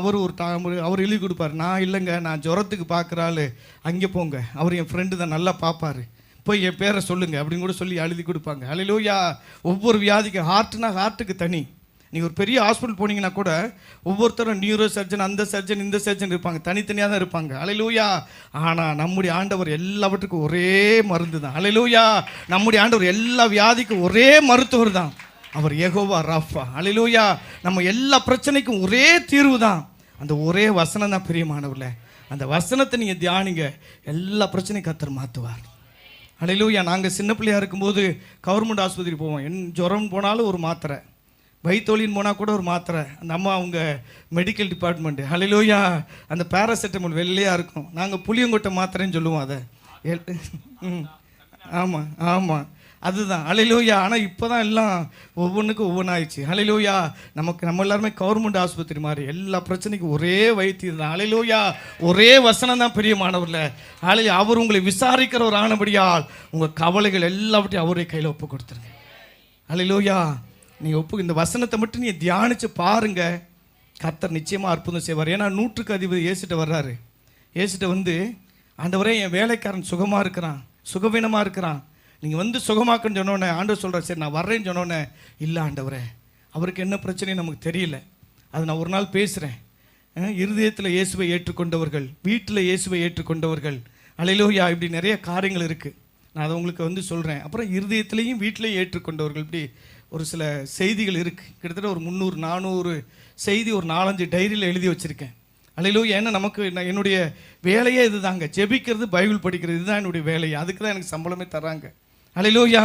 அவர் எழுதி கொடுப்பார். நான் இல்லைங்க, நான் ஜுரத்துக்கு பார்க்குறாள், அங்கே போங்க, அவர் என் ஃப்ரெண்டு தான், நல்லா பார்ப்பார், போய் என் பேரை சொல்லுங்கள் அப்படின்னு கூட சொல்லி எழுதி கொடுப்பாங்க. ஹல்லேலூயா. ஒவ்வொரு வியாதிக்கு, ஹார்ட்னா ஹார்ட்டுக்கு தனி. நீங்கள் ஒரு பெரிய ஹாஸ்பிட்டல் போனீங்கன்னா கூட ஒவ்வொருத்தரும் நியூரோ சர்ஜன், அந்த சர்ஜன், இந்த சர்ஜன் இருப்பாங்க, தனித்தனியாக தான் இருப்பாங்க. ஹல்லேலூயா. ஆனால் நம்முடைய ஆண்டவர் எல்லாவற்றுக்கும் ஒரே மருந்து தான். ஹல்லேலூயா. நம்முடைய ஆண்டவர் எல்லா வியாதிக்கும் ஒரே மருத்துவர் தான். அவர் யெகோவா ராஃபா. ஹல்லேலூயா. நம்ம எல்லா பிரச்சனைக்கும் ஒரே தீர்வு தான். அந்த ஒரே வசனம் தான், பிரியமானவர்களே. அந்த வசனத்தை நீங்கள் தியானிங்க, எல்லா பிரச்சனையும் கர்த்தர் மாற்றுவார். ஹல்லேலூயா. நாங்கள் சின்ன பிள்ளையாக இருக்கும்போது கவர்மெண்ட் ஆஸ்பத்திரி போவோம். ஜுரம் போனாலும் ஒரு மாத்திரை, வயிற்றொலின்னு போனால் கூட ஒரு மாத்திரை. அந்த அம்மா அவங்க மெடிக்கல் டிபார்ட்மெண்ட்டு. ஹல்லேலூயா. அந்த பேராசிட்டமால் வெள்ளையாக இருக்கும், நாங்கள் புளியங்கொட்டை மாத்திரைன்னு சொல்லுவோம் அதை. ஆமாம் ஆமாம், அதுதான். ஹல்லேலூயா. ஆனால் இப்போ தான் எல்லாம் ஒவ்வொன்றுக்கும் ஒவ்வொன்றும் ஆயிடுச்சு. ஹல்லேலூயா. நம்ம எல்லாருமே கவர்மெண்ட் ஆஸ்பத்திரி மாதிரி, எல்லா பிரச்சனைக்கும் ஒரே வைத்தியம் தான். ஹல்லேலூயா. ஒரே வசனம் தான், பிரியமானவர்களே. ஹல்லேலூயா. அவர் உங்களை விசாரிக்கிற ஒரு ஆனபடியால் உங்கள் கவலைகள் எல்லாவற்றையும் அவரே கையில் ஒப்பு கொடுத்துருங்க. ஹல்லேலூயா. நீங்கள் இந்த வசனத்தை மட்டும் நீங்கள் தியானித்து பாருங்கள். கர்த்தர் நிச்சயமாக அற்புதம் செய்வார். ஏன்னா 100க்கு அதிபதி இயேசுட்ட வர்றாரு. இயேசுட்ட வந்து, ஆண்டவரே என் வேலைக்காரன் சுகமாக இருக்கிறான், சுகவீனமாக இருக்கிறான், நீங்கள் வந்து சுகமாக்குன்னு சொன்னோன்னே ஆண்டவர் சொல்கிறார், சரி நான் வர்றேன்னு சொன்னோன்னே, இல்லை ஆண்டவரே அவருக்கு என்ன பிரச்சனையும் நமக்கு தெரியல, அது நான் ஒரு நாள் பேசுகிறேன். இருதயத்தில் இயேசுவை ஏற்றுக்கொண்டவர்கள், வீட்டில் இயேசுவை ஏற்றுக்கொண்டவர்கள், அல்லேலூயா, இப்படி நிறைய காரியங்கள் இருக்குது. நான் அதை உங்களுக்கு வந்து சொல்கிறேன். அப்புறம் இருதயத்திலையும் வீட்டிலையும் ஏற்றுக்கொண்டவர்கள், இப்படி ஒரு சில செய்திகள் இருக்குது. கிட்டத்தட்ட ஒரு 300-400 செய்தி ஒரு 4-5 டைரியில் எழுதி வச்சுருக்கேன். அல்லேலூயா. ஏன்னா நமக்கு என்னுடைய வேலையே இது தாங்க, ஜெபிக்கிறது, பைபிள் படிக்கிறது, இதுதான் என்னுடைய வேலையை. அதுக்கு தான் எனக்கு சம்பளமே தராங்க. அல்லேலூயா.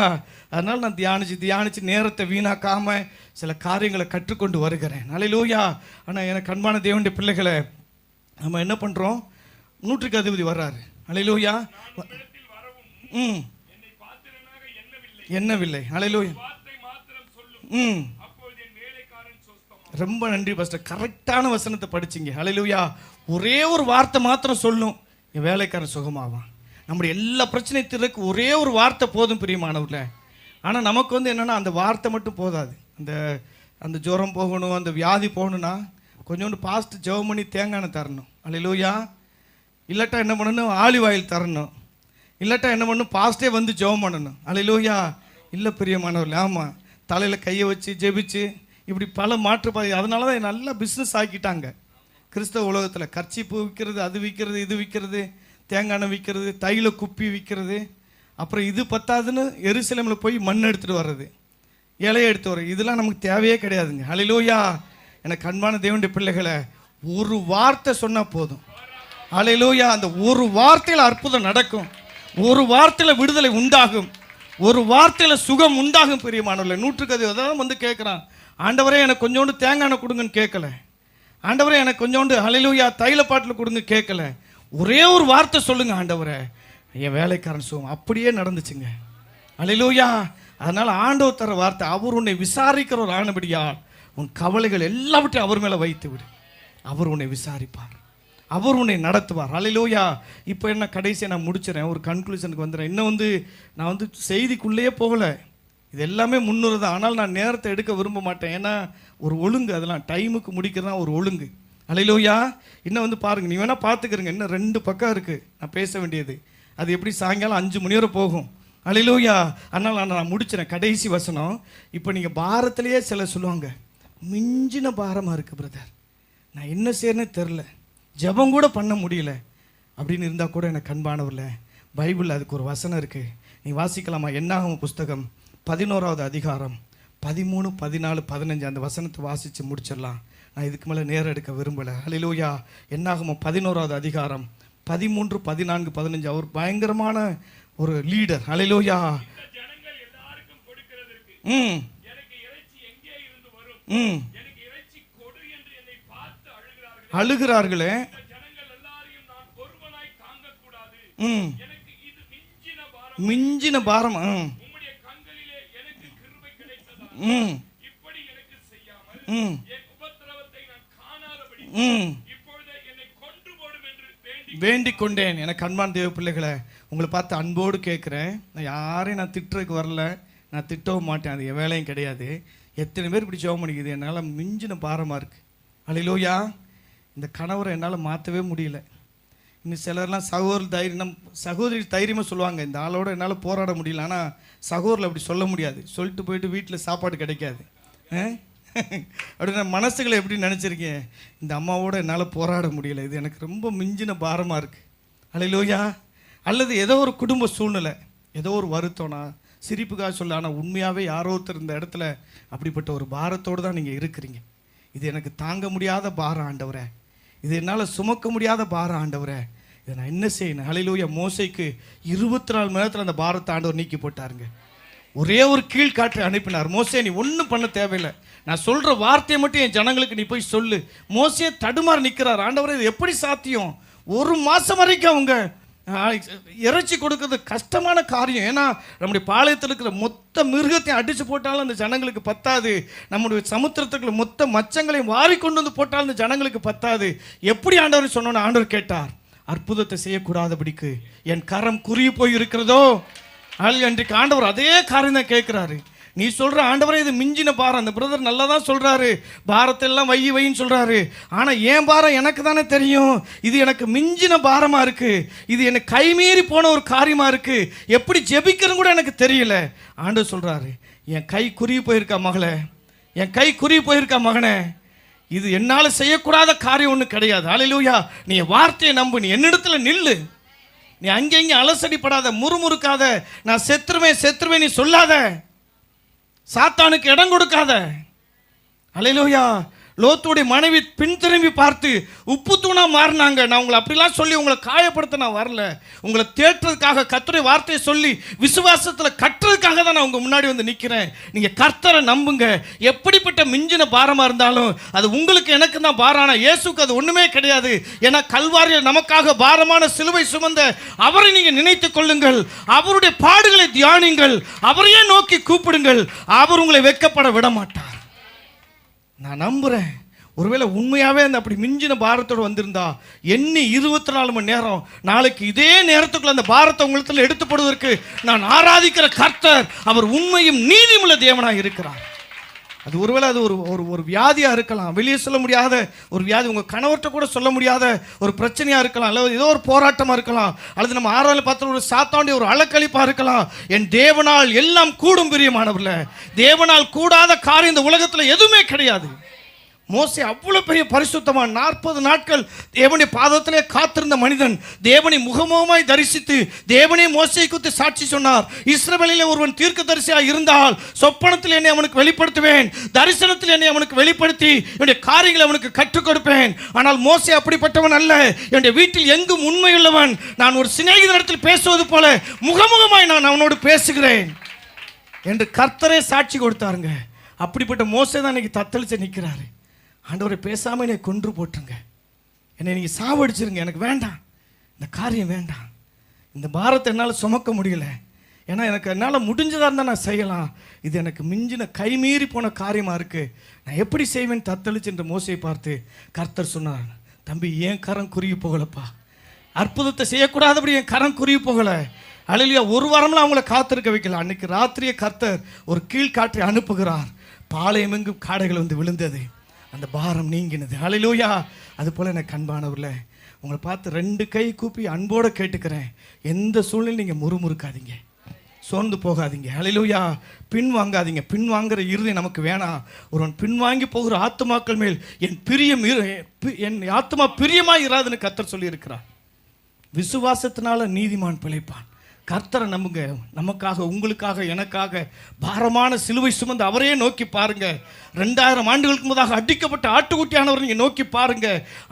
அதனால் நான் தியானித்து நேரத்தை வீணாக்காமல் சில காரியங்களை கற்றுக்கொண்டு வருகிறேன். அல்லேலூயா. ஆனால் எனக்கு அன்பான தேவனுடைய பிள்ளைகளை, நம்ம என்ன பண்ணுறோம், 100க்கு அதிபதி வர்றாரு. அல்லேலூயா. என்னவில்லை. அல்லேலூயா. ரொம்ப நன்றி பாஸ்டர், கரெக்டான வசனத்தை படிச்சிங்க. அல்லேலூயா. ஒரே ஒரு வார்த்தை மாத்திரம் சொல்லும், என் வேலைக்காரன் சுகமாவான். நம்முடைய எல்லா பிரச்சனையும் தீர்க்க ஒரே ஒரு வார்த்தை போதும் பிரியமானவர்களே. ஆனால் நமக்கு வந்து என்னென்னா அந்த வார்த்தை மட்டும் போதாது. அந்த ஜுரம் போகணும், அந்த வியாதி போகணுன்னா கொஞ்சோண்டு பாஸ்ட் ஜெபம் பண்ணி தேங்காய் தரணும். அல்லேலூயா. இல்லாட்டா என்ன பண்ணணும், ஆலிவ் ஆயில் தரணும். இல்லாட்டா என்ன பண்ணணும், பாஸ்ட்டே வந்து ஜெபம் பண்ணணும். அல்லேலூயா. இல்லை பிரியமானவர்களே, ஆமாம், தலையில் கையை வச்சு ஜெபிச்சு இப்படி பல மாற்றுப்பாதை. அதனால தான் நல்லா பிஸ்னஸ் ஆக்கிட்டாங்க கிறிஸ்தவ உலகத்தில். கர்ச்சீப்பு விற்கிறது, அது விற்கிறது, இது விற்கிறது, தேங்காய் எண்ணெய் விற்கிறது, தைல குப்பி விற்கிறது. அப்புறம் இது பத்தாதுன்னு எருசலேமில் போய் மண் எடுத்துகிட்டு வர்றது, இலையை எடுத்து வர்றது, இதெல்லாம் நமக்கு தேவையே கிடையாதுங்க. அல்லேலூயா. எனக்கு அன்பான தேவனுடைய பிள்ளைகளை, ஒரு வார்த்தை சொன்னால் போதும். அல்லேலூயா. அந்த ஒரு வார்த்தையில் அற்புதம் நடக்கும், ஒரு வார்த்தையில் விடுதலை உண்டாகும், ஒரு வார்த்தையில் சுகம் உண்டாகும். பிரியமானவர்களே, 100க்கு அதிபதி தான் வந்து கேட்குறான், ஆண்டவரே எனக்கு கொஞ்சோண்டு தேங்காய் எண்ணெய் கொடுங்கன்னு கேட்கல, ஆண்டவரே எனக்கு கொஞ்சோண்டு அல்லேலூயா தைல பாட்டில் கொடுங்க கேட்கல, ஒரே ஒரு வார்த்தை சொல்லுங்க ஆண்டவரே என் வேலைக்காரன் சுகம். அப்படியே நடந்துச்சுங்க. அல்லேலூயா. அதனால் ஆண்டவர் தர வார்த்தை, அவர் உன்னை விசாரிக்கிற ஒரு ஆனபடியால் உன் கவலைகள் எல்லாவற்றையும் அவர் மேலே வைத்து விடு, அவர் உன்னை விசாரிப்பார், அவர் உன்னை நடத்துவார். அல்லேலூயா. இப்போ என்ன கடைசியாக நான் முடிச்சிடறேன், ஒரு கன்க்ளூஷனுக்கு வந்துடுறேன். இன்னும் வந்து நான் வந்து செய்திக்குள்ளேயே போகலை, இது எல்லாமே முன்னுரை தான். ஆனால் நான் நேரத்தை எடுக்க விரும்ப மாட்டேன். ஏன்னா ஒரு ஒழுங்கு, அதெல்லாம் டைமுக்கு முடிக்கிறது தான் ஒரு ஒழுங்கு. அல்லேலூயா. இன்னும் வந்து பாருங்கள், நீ வேணால் பார்த்துக்கிறங்க, இன்னும் 2 பக்கம் இருக்குது நான் பேச வேண்டியது. அது எப்படி சாயங்காலம் 5 மணி வரை போகும். அல்லேலூயா. அதனால் நான் முடிச்சிடறேன். கடைசி வசனம். இப்போ நீங்கள் பாரத்திலேயே சில சொல்லுவாங்க, மிஞ்சின பாரமாக இருக்குது பிரதர், நான் என்ன செய்யறேன்னு தெரில, ஜெபம் கூட பண்ண முடியல அப்படின்னு இருந்தால் கூட எனக்கு அன்பானவர்ல, பைபிளில் அதுக்கு ஒரு வசனம் இருக்குது, நீ வாசிக்கலாமா? என்னாகும் புஸ்தகம் 11வது அதிகாரம் 13, 14, 15 அந்த வசனத்தை வாசித்து முடிச்சிடலாம். நான் இதுக்கு மேலே நேரம் எடுக்க விரும்பலை. அல்லேலூயா. என்னாகும் 11வது அதிகாரம் 13, 14, 15. அவர் பயங்கரமான ஒரு லீடர். அல்லேலூயா. அழுகிறார்களே, மிஞ்சின பாரம், வேண்டிக் கொண்டேன். எனக்கு அன்பான தேவ பிள்ளைகளை, உங்களை பார்த்து அன்போடு கேட்குறேன். நான் யாரையும் நான் திட்டுறதுக்கு வரல, நான் திட்டவும் மாட்டேன், அது என் வேலையும் கிடையாது. எத்தனை பேர் இப்படி ஜெபம் பண்ணிக்குது, என்னால் மிஞ்சின பாரமாக இருக்குது. அல்லேலூயா. இந்த கணவரை என்னால் மாற்றவே முடியல. இன்னும் சிலர்லாம் சகோதரி தைரியமாக சொல்லுவாங்க, இந்த ஆளோட என்னால் போராட முடியல. ஆனால் சகோதரில் அப்படி சொல்ல முடியாது, சொல்லிட்டு போயிட்டு வீட்டில் சாப்பாடு கிடைக்காது. அப்படின்னா மனசுகளை எப்படி நினச்சிருக்கேன், இந்த அம்மாவோட என்னால் போராட முடியல, இது எனக்கு ரொம்ப மிஞ்சின பாரமாக இருக்குது. அல்லேலூயா. அல்லது ஏதோ ஒரு குடும்ப சூழ்நிலை, ஏதோ ஒரு வருத்தம்னா சிரிப்புக்காக சொல்ல, ஆனால் உண்மையாகவே யாரோ ஒருத்தர் இந்த இடத்துல அப்படிப்பட்ட ஒரு பாரத்தோடு தான் நீங்கள் இருக்கிறீங்க. இது எனக்கு தாங்க முடியாத பாரம் ஆண்டவரே, இது என்னால் சுமக்க முடியாத பாரம் ஆண்டவரே, இதை நான் என்ன செய்யணும்? அல்லேலூயா. மோசேக்கு 24 மணி நேரத்தில் அந்த பாரத்தை ஆண்டவர் நீக்கி போட்டாருங்க. ஒரே ஒரு கீழ்காற்றை அனுப்பினார். மோசே நீ ஒன்றும் பண்ண தேவையில்லை, நான் சொல்கிற வார்த்தையை மட்டும் என் ஜனங்களுக்கு நீ போய் சொல்லு. மோசே தடுமாறி நிற்கிறார். ஆண்டவரே இது எப்படி சாத்தியம்? 1 மாதம் வரைக்கும் அவங்க இறைச்சி கொடுக்கறது கஷ்டமான காரியம். ஏன்னா நம்முடைய பாளையத்தில் இருக்கிற மொத்த மிருகத்தையும் அடித்து போட்டாலும் அந்த ஜனங்களுக்கு பத்தாது, நம்முடைய சமுத்திரத்துக்குள்ள மொத்த மச்சங்களையும் வாரி கொண்டு வந்து போட்டாலும் அந்த ஜனங்களுக்கு பத்தாது. எப்படி ஆண்டவர் சொன்னோன்னு ஆண்டவர் கேட்டார், அற்புதத்தை செய்யக்கூடாதபடிக்கு என் கரம் குறுகி போய் இருக்கிறதோ? அன்றைக்கு ஆண்டவர் அதே காரியம் தான் கேட்குறாரு. நீ சொல்கிற ஆண்டவரே இது மிஞ்சின பாரம். அந்த பிரதர் நல்லா தான் சொல்கிறாரு, பாரத்தெல்லாம் வையின்னு சொல்கிறாரு. ஆனால் ஏன் பாரம் எனக்கு தானே தெரியும். இது எனக்கு மிஞ்சின பாரமாக இருக்குது. இது எனக்கு கைமீறி போன ஒரு காரியமாக இருக்குது. எப்படி ஜெபிக்கிறன்னு கூட எனக்கு தெரியல. ஆண்டவர் சொல்கிறாரு, என் கை குறுகி போயிருக்கா மகளே, என் கை குறுகி போயிருக்கா மகனே, இது என்னால் செய்யக்கூடாத காரியம் ஒன்றும் கிடையாது. அல்லேலூயா. நீ என் வார்த்தையை நம்பு, நீ என்னிடத்துல நில்லு, நீ அங்கே இங்கே அலசடிப்படாத, முறுமுறுக்காத, நான் செத்துருவேன் நீ சொல்லாத, சாத்தானுக்கு இடம் கொடுக்காத. அல்லேலூயா. லோத்துடைய மனைவி பின் திரும்பி பார்த்து உப்பு தூணா மாறினாங்க. நான் உங்களை அப்படிலாம் சொல்லி உங்களை காயப்படுத்த நான் வரல, உங்களை தேற்றுறதுக்காக கர்த்தருடைய வார்த்தையை சொல்லி விசுவாசத்தில் கட்டுறதுக்காக தான் நான் உங்க முன்னாடி வந்து நிற்கிறேன். நீங்க கர்த்தரை நம்புங்க. எப்படிப்பட்ட மிஞ்சின பாரமா இருந்தாலும் அது உங்களுக்கு எனக்கு தான் பாரான, இயேசுக்கு அது ஒண்ணுமே கிடையாது. ஏன்னா கல்வாரியில் நமக்காக பாரமான சிலுவை சுமந்த அவரை நீங்க நினைத்துக் கொள்ளுங்கள், அவருடைய பாடுகளை தியானிங்கள், அவரையே நோக்கி கூப்பிடுங்கள். அவர் உங்களை வெட்கப்பட விட மாட்டார். நான் நம்புகிறேன். ஒருவேளை உண்மையாகவே அந்த அப்படி மிஞ்சின பாரத்தோடு வந்திருந்தா எண்ணி 24 மணி நேரம் நாளைக்கு இதே நேரத்துக்குள்ள அந்த பாரத்தை உங்களிடத்தில் எடுத்துப்படுவதற்கு நான் ஆராதிக்கிற கர்த்தர் அவர் உண்மையும் நீதியுள்ள தேவனாக இருக்கிறார். அது ஒருவேளை அது ஒரு வியாதியாக இருக்கலாம், வெளியே சொல்ல முடியாத ஒரு வியாதி, உங்கள் கணவர்கிட்ட கூட சொல்ல முடியாத ஒரு பிரச்சனையாக இருக்கலாம், அல்லது ஏதோ ஒரு போராட்டமாக இருக்கலாம், அல்லது நம்ம ஆறாவது பார்த்து ஒரு சாத்தாண்டிய ஒரு அலக்கழிப்பாக இருக்கலாம். என் தேவனால் எல்லாம் கூடும் பிரியமானவர்களே. தேவனால் கூடாத காரியம் இந்த உலகத்தில் எதுவுமே கிடையாது. மோசே அவ்வளோ பெரிய பரிசுத்தமான 40 நாட்கள் தேவனுடைய பாதத்திலே காத்திருந்த மனிதன் தேவனை முகமுகமாய் தரிசித்து தேவனே மோசேயை குறித்து சாட்சி சொன்னார். இஸ்ரவேலிலே ஒருவன் தீர்க்கதரிசியாக இருந்தால் சொப்பனத்தில் என்னை அவனுக்கு வெளிப்படுத்துவேன், தரிசனத்தில் என்னை அவனுக்கு வெளிப்படுத்தி என்னுடைய காரியங்களை அவனுக்கு கற்றுக் கொடுப்பேன். ஆனால் மோசே அப்படிப்பட்டவன் அல்ல. என்னுடைய வீட்டில் எங்கும் உண்மையுள்ளவன். நான் ஒரு சிநேகிதனிடத்தில் பேசுவது போல முகமுகமாய் நான் அவனோடு பேசுகிறேன் என்று கர்த்தரே சாட்சி கொடுத்தாருங்க. அப்படிப்பட்ட மோசே தான் இன்னைக்கு தத்தளிச்சு நிற்கிறாரு. ஆண்டவரை பேசாமல் என்னை கொன்று போட்டுருங்க, என்னை நீங்கள் சாவடிச்சிருங்க, எனக்கு வேண்டாம், இந்த காரியம் வேண்டாம், இந்த பாரத்தை என்னால் சுமக்க முடியல, ஏன்னா எனக்கு என்னால் முடிஞ்சதாக இருந்தால் நான் செய்யலாம், இது எனக்கு மிஞ்சின கைமீறி போன காரியமாக இருக்குது, நான் எப்படி செய்வேன் தத்தளிச்சு என்று மோசையை பார்த்து கர்த்தர் சொன்னார், தம்பி என் கரம் குறுகி போகலப்பா, அற்புதத்தை செய்யக்கூடாதபடி என் கரம் குறுகி போகலை. அல்லேலூயா. ஒரு வாரம்லாம் அவங்கள காத்திருக்க வைக்கல. அன்னைக்கு ராத்திரியே கர்த்தர் ஒரு கீழ்காற்றை அனுப்புகிறார். பாளையமெங்கும் காடைகள் வந்து விழுந்தது, அந்த பாரம் நீங்கினது. அல்லேலூயா. அது போல் எனக்கு அன்பானவர்களே, உங்களை பார்த்து 2 கை கூப்பி அன்போடு கேட்டுக்கிறேன், எந்த சூழ்நிலையும் நீங்கள் முறுமுறுக்காதீங்க, சோர்ந்து போகாதீங்க. அல்லேலூயா. பின்வாங்காதீங்க. பின்வாங்குற இருதயம் நமக்கு வேணாம். ஒருவன் பின்வாங்கி போகிற ஆத்துமாக்கள் மேல் என் ஆத்துமா பிரியமாக இராதுன்னு கர்த்தர் சொல்லியிருக்கிறார். விசுவாசத்தினால நீதிமான் பிழைப்பான். கர்த்தரை நம்புங்க. நமக்காக, உங்களுக்காக, எனக்காக பாரமான சிலுவை சுமந்து அவரையே நோக்கி பாருங்க. 2000 ஆண்டுகளுக்கு முன்னதாக அடிக்கப்பட்ட ஆட்டுக்குட்டியானவர் நீங்கள் நோக்கி பாருங்க.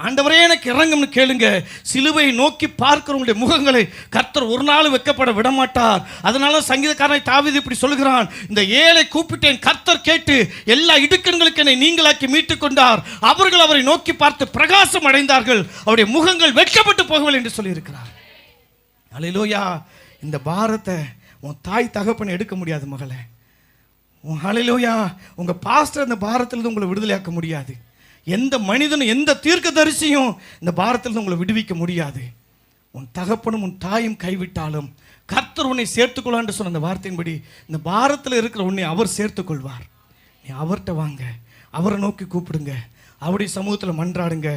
ஆண்டவரே எனக்கு இறங்கும்னு கேளுங்க. சிலுவை நோக்கி பார்க்கிறவங்களுடைய முகங்களை கர்த்தர் ஒரு நாள் வெட்கப்பட விடமாட்டார். அதனால சங்கீதக்காரனை தாவீது இப்படி சொல்கிறான், இந்த ஏழை கூப்பிட்டேன், கர்த்தர் கேட்டு எல்லா இடுக்கண்களுக்கு என்னை நீங்களாக்கி மீட்டுக் கொண்டார். அவர்கள் அவரை நோக்கி பார்த்து பிரகாசம் அடைந்தார்கள், அவருடைய முகங்கள் வெட்கப்பட்டு போகவில்லை என்று சொல்லியிருக்கிறார். அல்லேலூயா. இந்த பாரத்தை உன் தாய் தகப்பனை எடுக்க முடியாது மகளே. ஹல்லேலூயா. உங்கள் பாஸ்டர் இந்த பாரத்திலிருந்து உங்களை விடுதலையாக்க முடியாது. எந்த மனிதனும் எந்த தீர்க்கதரிசியும் இந்த பாரத்திலிருந்து உங்களை விடுவிக்க முடியாது. உன் தகப்பனும் உன் தாயும் கைவிட்டாலும் கர்த்தர் உன்னை சேர்த்துக்கொள்ளான்னு சொன்ன அந்த வார்த்தையின்படி இந்த பாரத்தில் இருக்கிற உன்னை அவர் சேர்த்துக்கொள்வார். நீ அவர்கிட்ட வாங்க, அவரை நோக்கி கூப்பிடுங்க, அவருடைய சமூகத்தில் மன்றாடுங்க.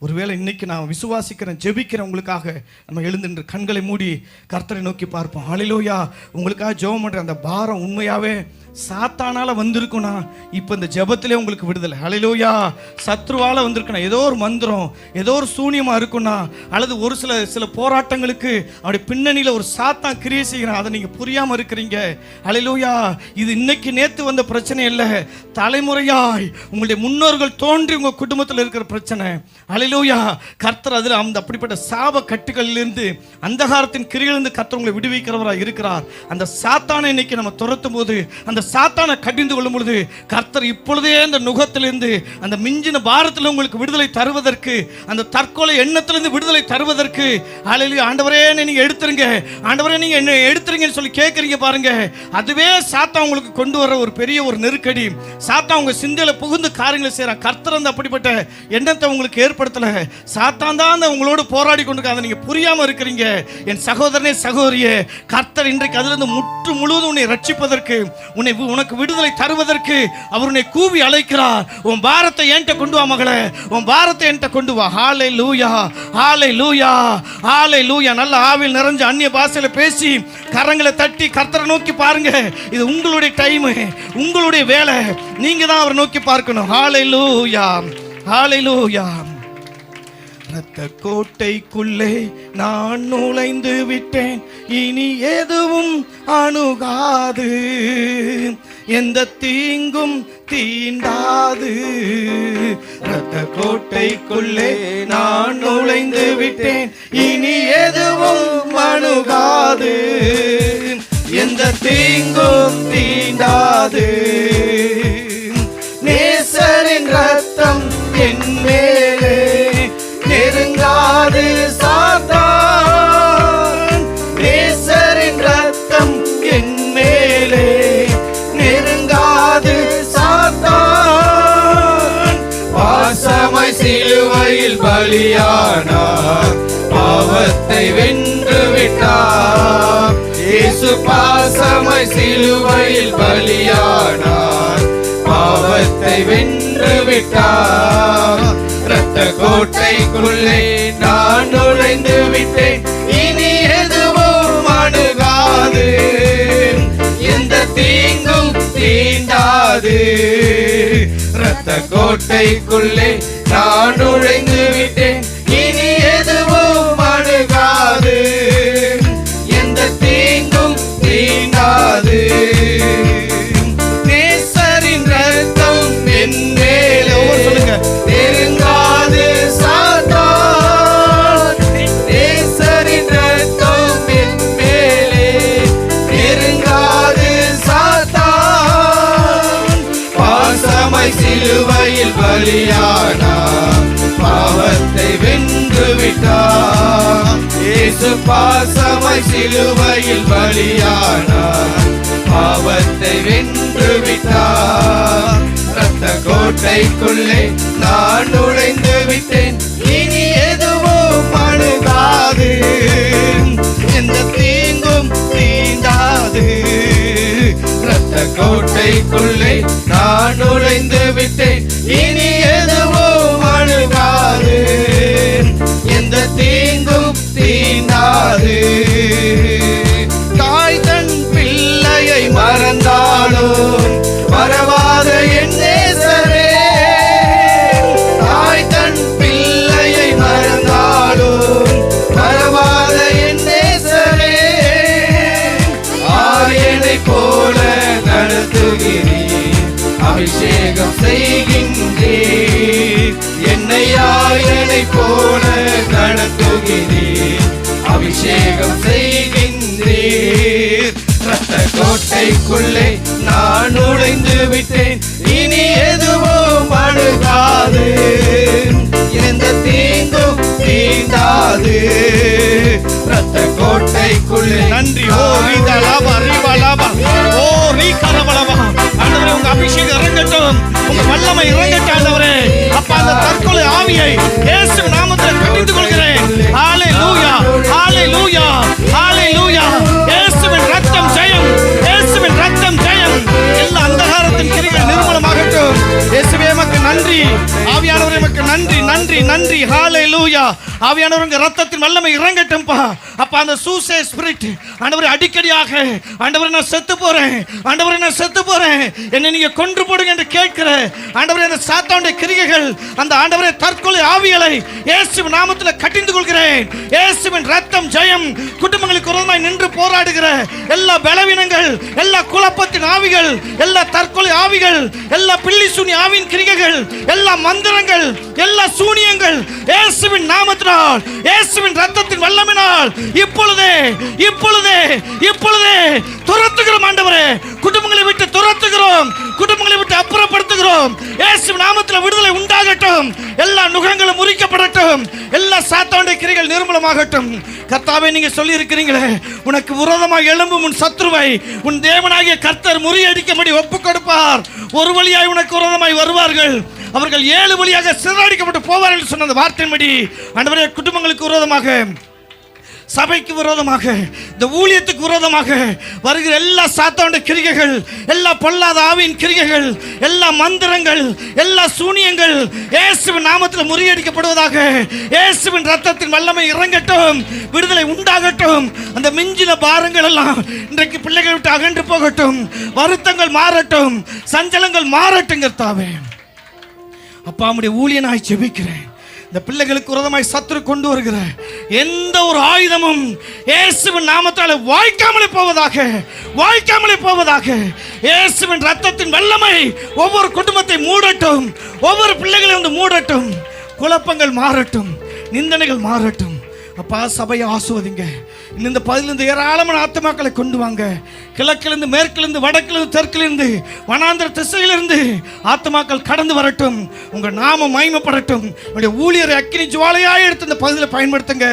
ஒருவேளை இன்னைக்கு நான் விசுவாசிக்கிறேன், ஜெபிக்கிறேன், உங்களுக்காக நம்ம எழுந்துன்று கண்களை மூடி கர்த்தரை நோக்கி பார்ப்போம். ஹல்லேலூயா. உங்களுக்காக ஜெபம் பண்ணுற அந்த பாரம் உண்மையாகவே சாத்தானால வந்திருக்குன்னா இப்போ இந்த ஜெபத்திலே உங்களுக்கு விடுதலை. ஹல்லேலூயா. சத்ருவால் வந்திருக்குன்னா, ஏதோ ஒரு மந்திரம், ஏதோ ஒரு சூனியமாக இருக்குன்னா, அல்லது ஒரு சில போராட்டங்களுக்கு அப்படி பின்னணியில் ஒரு சாத்தான் கிரியை செய்கிறான், அதை நீங்கள் புரியாமல் இருக்கிறீங்க. ஹல்லேலூயா. இது இன்னைக்கு நேற்று வந்த பிரச்சனை இல்லை, தலைமுறையாய் உங்களுடைய முன்னோர்கள் தோன்றி உங்கள் குடும்பத்தில் இருக்கிற பிரச்சனை. ஹல்லேலூயா. கர்த்தர் அதில் அந்த அப்படிப்பட்ட சாப கட்டுகளிலிருந்து, அந்தகாரத்தின் கிரியிலிருந்து கர்த்தர் உங்களை விடுவிக்கிறவராக இருக்கிறார். அந்த சாத்தானை இன்னைக்கு நம்ம துரத்தும் போது, அந்த சாத்தானை கடிந்து கொள்ளும் பொழுது கர்த்தர் இப்பொழுதே அந்த நுகத்திலிருந்து, அந்த மிஞ்சின பாரத்தில் உங்களுக்கு விடுதலை தருவதற்கு, அந்த தற்கொலை எண்ணத்திலிருந்து விடுதலை தருவதற்கு, ஹல்லேலூயா, ஆண்டவரே நீங்க எடுத்துருங்க, ஆண்டவரே நீங்க என்ன எடுத்துருங்கன்னு சொல்லி கேட்குறீங்க பாருங்க. அதுவே சாத்தான் உங்களுக்கு கொண்டு வர ஒரு பெரிய ஒரு நெருக்கடி. சாத்தான் உங்க சிந்தையில புகுந்து காரியங்களை செய்யறான். கர்த்தர் அந்த அப்படிப்பட்ட எண்ணத்தை உங்களுக்கு ஏற்படுத்தல. நேரத்தில் சாத்தான் தான் உங்களோடு போராடி கொண்டிருக்காங்க, நீங்க புரியாம இருக்கிறீங்க. என் சகோதரனே சகோதரியே, கர்த்தர் இன்றைக்கு அதிலிருந்து முற்று முழுவதும் உன்னை ரட்சிப்பதற்கு, உனக்கு விடுதலை தருவதற்கு அவர் உன்னை கூவி அழைக்கிறார். உன் பாரத்தை என்கிட்ட கொண்டு வா மகளே, உன் பாரத்தை என்கிட்ட கொண்டு வா. ஹல்லேலூயா, ஹல்லேலூயா, ஹல்லேலூயா. நல்ல ஆவியில் நிறைஞ்ச அந்நிய பாஷையில பேசி கரங்களை தட்டி கர்த்தரை நோக்கி பாருங்க. இது உங்களுடைய டைம், உங்களுடைய வேலை. நீங்க தான் அவரை நோக்கி பார்க்கணும். ஹல்லேலூயா, ஹல்லேலூயா. இரத்த கோட்டைக்குள்ளே நான் நுழைந்து விட்டேன், இனி எதுவும் அணுகாது, எந்த தீங்கும் தீண்டாது. இரத்த கோட்டைக்குள்ளே நான் நுழைந்து விட்டேன், இனி எதுவும் அணுகாது, எந்த தீங்கும் தீண்டாது. நேசரின் ரத்தம் என் மேலே நெருங்காது சாத்தான், நேசரின் ரத்தம் என் மேலே நெருங்காது சாத்தான். பாசமாய் சிலுவையில் பலியானார், பாவத்தை வென்று விட்டார். இயேசு பாசமாய் சிலுவையில் பலியானார், பாவத்தை வென்று விட்டார். இரத்த கோட்டைக்குள்ளே நான் நுழைந்து விட்டேன், இனி எதுவும் அணுகாது, எந்த தீங்கும் தீண்டாது. இரத்த கோட்டைக்குள்ளே நான் நுழைந்து விட்டேன், இனி எதுவும் அணுகாது, எந்த தீங்கும் தீண்டாது. நேசரின் ரத்தம் என் மேலே நெருங்காது சாத்தான், நேசரின் ரத்தம் என் மேலே நெருங்காது சாத்தான். பாசமாய் சிலுவையில் பலியானார், பாவத்தை வென்று விட்டார். இயேசு பாசமாய் சிலுவையில் பலியானார், பாவத்தை வென்று விட்டார். இரத்த கோட்டைக்குள்ளே நான் நுழைந்து விட்டேன், இனி எதுவும் அணுகாது, எந்த தீங்கும் தீண்டாது. இரத்த கோட்டைக்குள்ளே நான் நுழைந்து விட்டேன், இனி எதுவும் அணுகாது, எந்த தீங்கும் தீண்டாது. தாய் தன் பிள்ளையை மறந்தாலும் மறவாத என் நேசரே, தாய் தன் பிள்ளையை மறந்தாலும் மறவாத என் நேசரே. ஆயனை போல நடத்துகிறீர், அபிஷேகம் செய்கின்றீர். என்னை ஆயனை போல நடத்துகிறீர், அபிஷேகம் செய்கின்றீர். இரத்த கோட்டைக்குள்ளே நான் நுழைந்து விட்டேன், இனி எதுவும் அணுகாது, எந்த தீங்கும் தீண்டாது. இரத்த கோட்டைக்குள்ளே நன்றி. ஓ ரீதா லாபா ரீபா லாபா, ஓ ரீ கரபலபா. ஆண்டவரே, உங்க அபிஷேகம் இறங்கட்டும், உங்க வல்லமை இறங்கட்டும் ஆண்டவரே. அப்பா, அந்த தற்கொலை ஆவியை இயேசு நாமத்தில் கடிந்து கொள்கிறேன். ஹல்லேலூயா, ஹல்லேலூயா, ஹல்லேலூயா. இயேசுவின் ரத்தம் ஜெயம், இயேசுவின் ரத்தம் ஜெயம். எல்லா அந்தகாரத்தின் கிரிகள் நிர்மூலமாகட்டும். இயேசுவே உமக்கு நன்றி, ஆவியானவரே உமக்கு நன்றி, நன்றி, நன்றி. ஹல்லேலூயா. ஆவியானவர் உங்க ரத்தத்தின் வல்லமை இறங்கட்டும்பா. அப்ப அந்த சூசே ஸ்பிரிட் ஆண்டவரே, அடிக்கடியாக ஆண்டவரே நான் செத்து போறேன், ஆண்டவரே நான் செத்து போறேன், என்னை நீங்க கொன்று போடுங்க என்று கேட்கிற ஆண்டவரே, அந்த சாத்தானுடைய கிரியைகள், அந்த ஆண்டவரே தற்கொலை ஆவிகளை இயேசுவின் நாமத்தில் கடிந்து கொள்கிறேன். இயேசுவின் ரத்தம் ஜெயம். குடும்பங்களுக்கு விரோதமாய் நின்று போராடுகிற எல்லா பலவீனங்கள், எல்லா குழப்பத்தின் ஆவிகள், எல்லா தற்கொலை ஆவிகள், எல்லா பில்லி சூனி ஆவியின் கிரியைகள், எல்லா மந்திரங்கள், எல்லா சூனியங்கள் இயேசுவின் நாமத்தினால், இயேசுவின் ரத்தத்தின் வல்லமையினால் இப்பொழுதே இப்பொழுதே இப்பொழுதே துரத்துகிறோம் ஆண்டவரே. குடும்பங்களை விட்டு துரத்துகிறோம், குடும்பங்களை விட்டு அப்புறப்படுத்துகிறோம். இயேசுவின் நாமத்தில் விடுதலை உண்டாகட்டும். எல்லா நுகங்களும் முறிக்கப்படட்டும். எல்லா சாத்தானுடைய கிரிகள் நிர்மூலமாகட்டும். கர்த்தாவே, நீங்க சொல்லி இருக்கிறீங்களே, உனக்கு விரோதமாக எழும்பும் உன் சத்ருவை உன் தேவனாகிய கர்த்தர் முறியடிக்கும்படி ஒப்புக் கொடுப்பார். ஒரு வழியாய் உனக்கு விரோதமாய் வருவார்கள், அவர்கள் 7 வழியாக சிதறடிக்கப்பட்டு போவார்கள் என்று சொன்ன அந்த வார்த்தையின்படி ஆண்டவரே, குடும்பங்களுக்கு விரோதமாக, சபைக்கு விரோதமாக, இந்த ஊழியத்துக்கு விரோதமாக வருகிற எல்லா சாத்தானுடைய கிரிகைகள், எல்லா பொல்லாத ஆவியின் கிரிகைகள், எல்லா மந்திரங்கள், எல்லா சூனியங்கள் இயேசுவின் நாமத்தில் முறியடிக்கப்படுவதாக. இயேசுவின் ரத்தத்தின் வல்லமை இறங்கட்டும், விடுதலை உண்டாகட்டும். அந்த மிஞ்சின பாரங்கள் எல்லாம் இன்றைக்கு பிள்ளைகள் விட்டு அகன்று போகட்டும், வருத்தங்கள் மாறட்டும், சஞ்சலங்கள் மாறட்டும். கர்த்தாவே, அப்பா, உம்முடைய ஊழியனாய் ஜெபிக்கிறேன். இந்த பிள்ளைகளுக்கு விரோதமாய் சத்துரு கொண்டு வருகிற எந்த ஒரு ஆயுதமும் இயேசுவின் நாமத்தால் வாய்க்காமலே போவதாக, வாய்க்காமலே போவதாக. இயேசுவின் ரத்தத்தின் வல்லமை ஒவ்வொரு குடும்பத்தை மூடட்டும், ஒவ்வொரு பிள்ளைகளை வந்து மூடட்டும். குழப்பங்கள் மாறட்டும், நிந்தனைகள் மாறட்டும். அப்பா, சபையை ஆசுவதிங்க. இந்த பகுதியிலிருந்து ஏராளமான ஆத்துமாக்களை கொண்டு வாங்க. கிழக்கிலிருந்து, மேற்கிலிருந்து, வடக்கிலிருந்து, தெற்கிலிருந்து, வனாந்திர திசையிலிருந்து ஆத்துமாக்கள் கடந்து வரட்டும். உங்க நாமம் மகிமைப்படட்டும். உங்களுடைய ஊழியரை அக்கினி ஜுவாலையாய் எடுத்து இந்த பகுதியில் பயன்படுத்துங்க.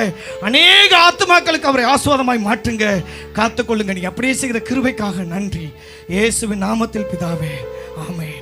அநேக ஆத்துமாக்களுக்கு அவரை ஆசுவாதமாய் மாற்றுங்க. காத்துக்கொள்ளுங்க. நீங்க அப்படியே செய்கிற கிருபைக்காக நன்றி. இயேசுவின் நாமத்தில் பிதாவே, ஆமென்.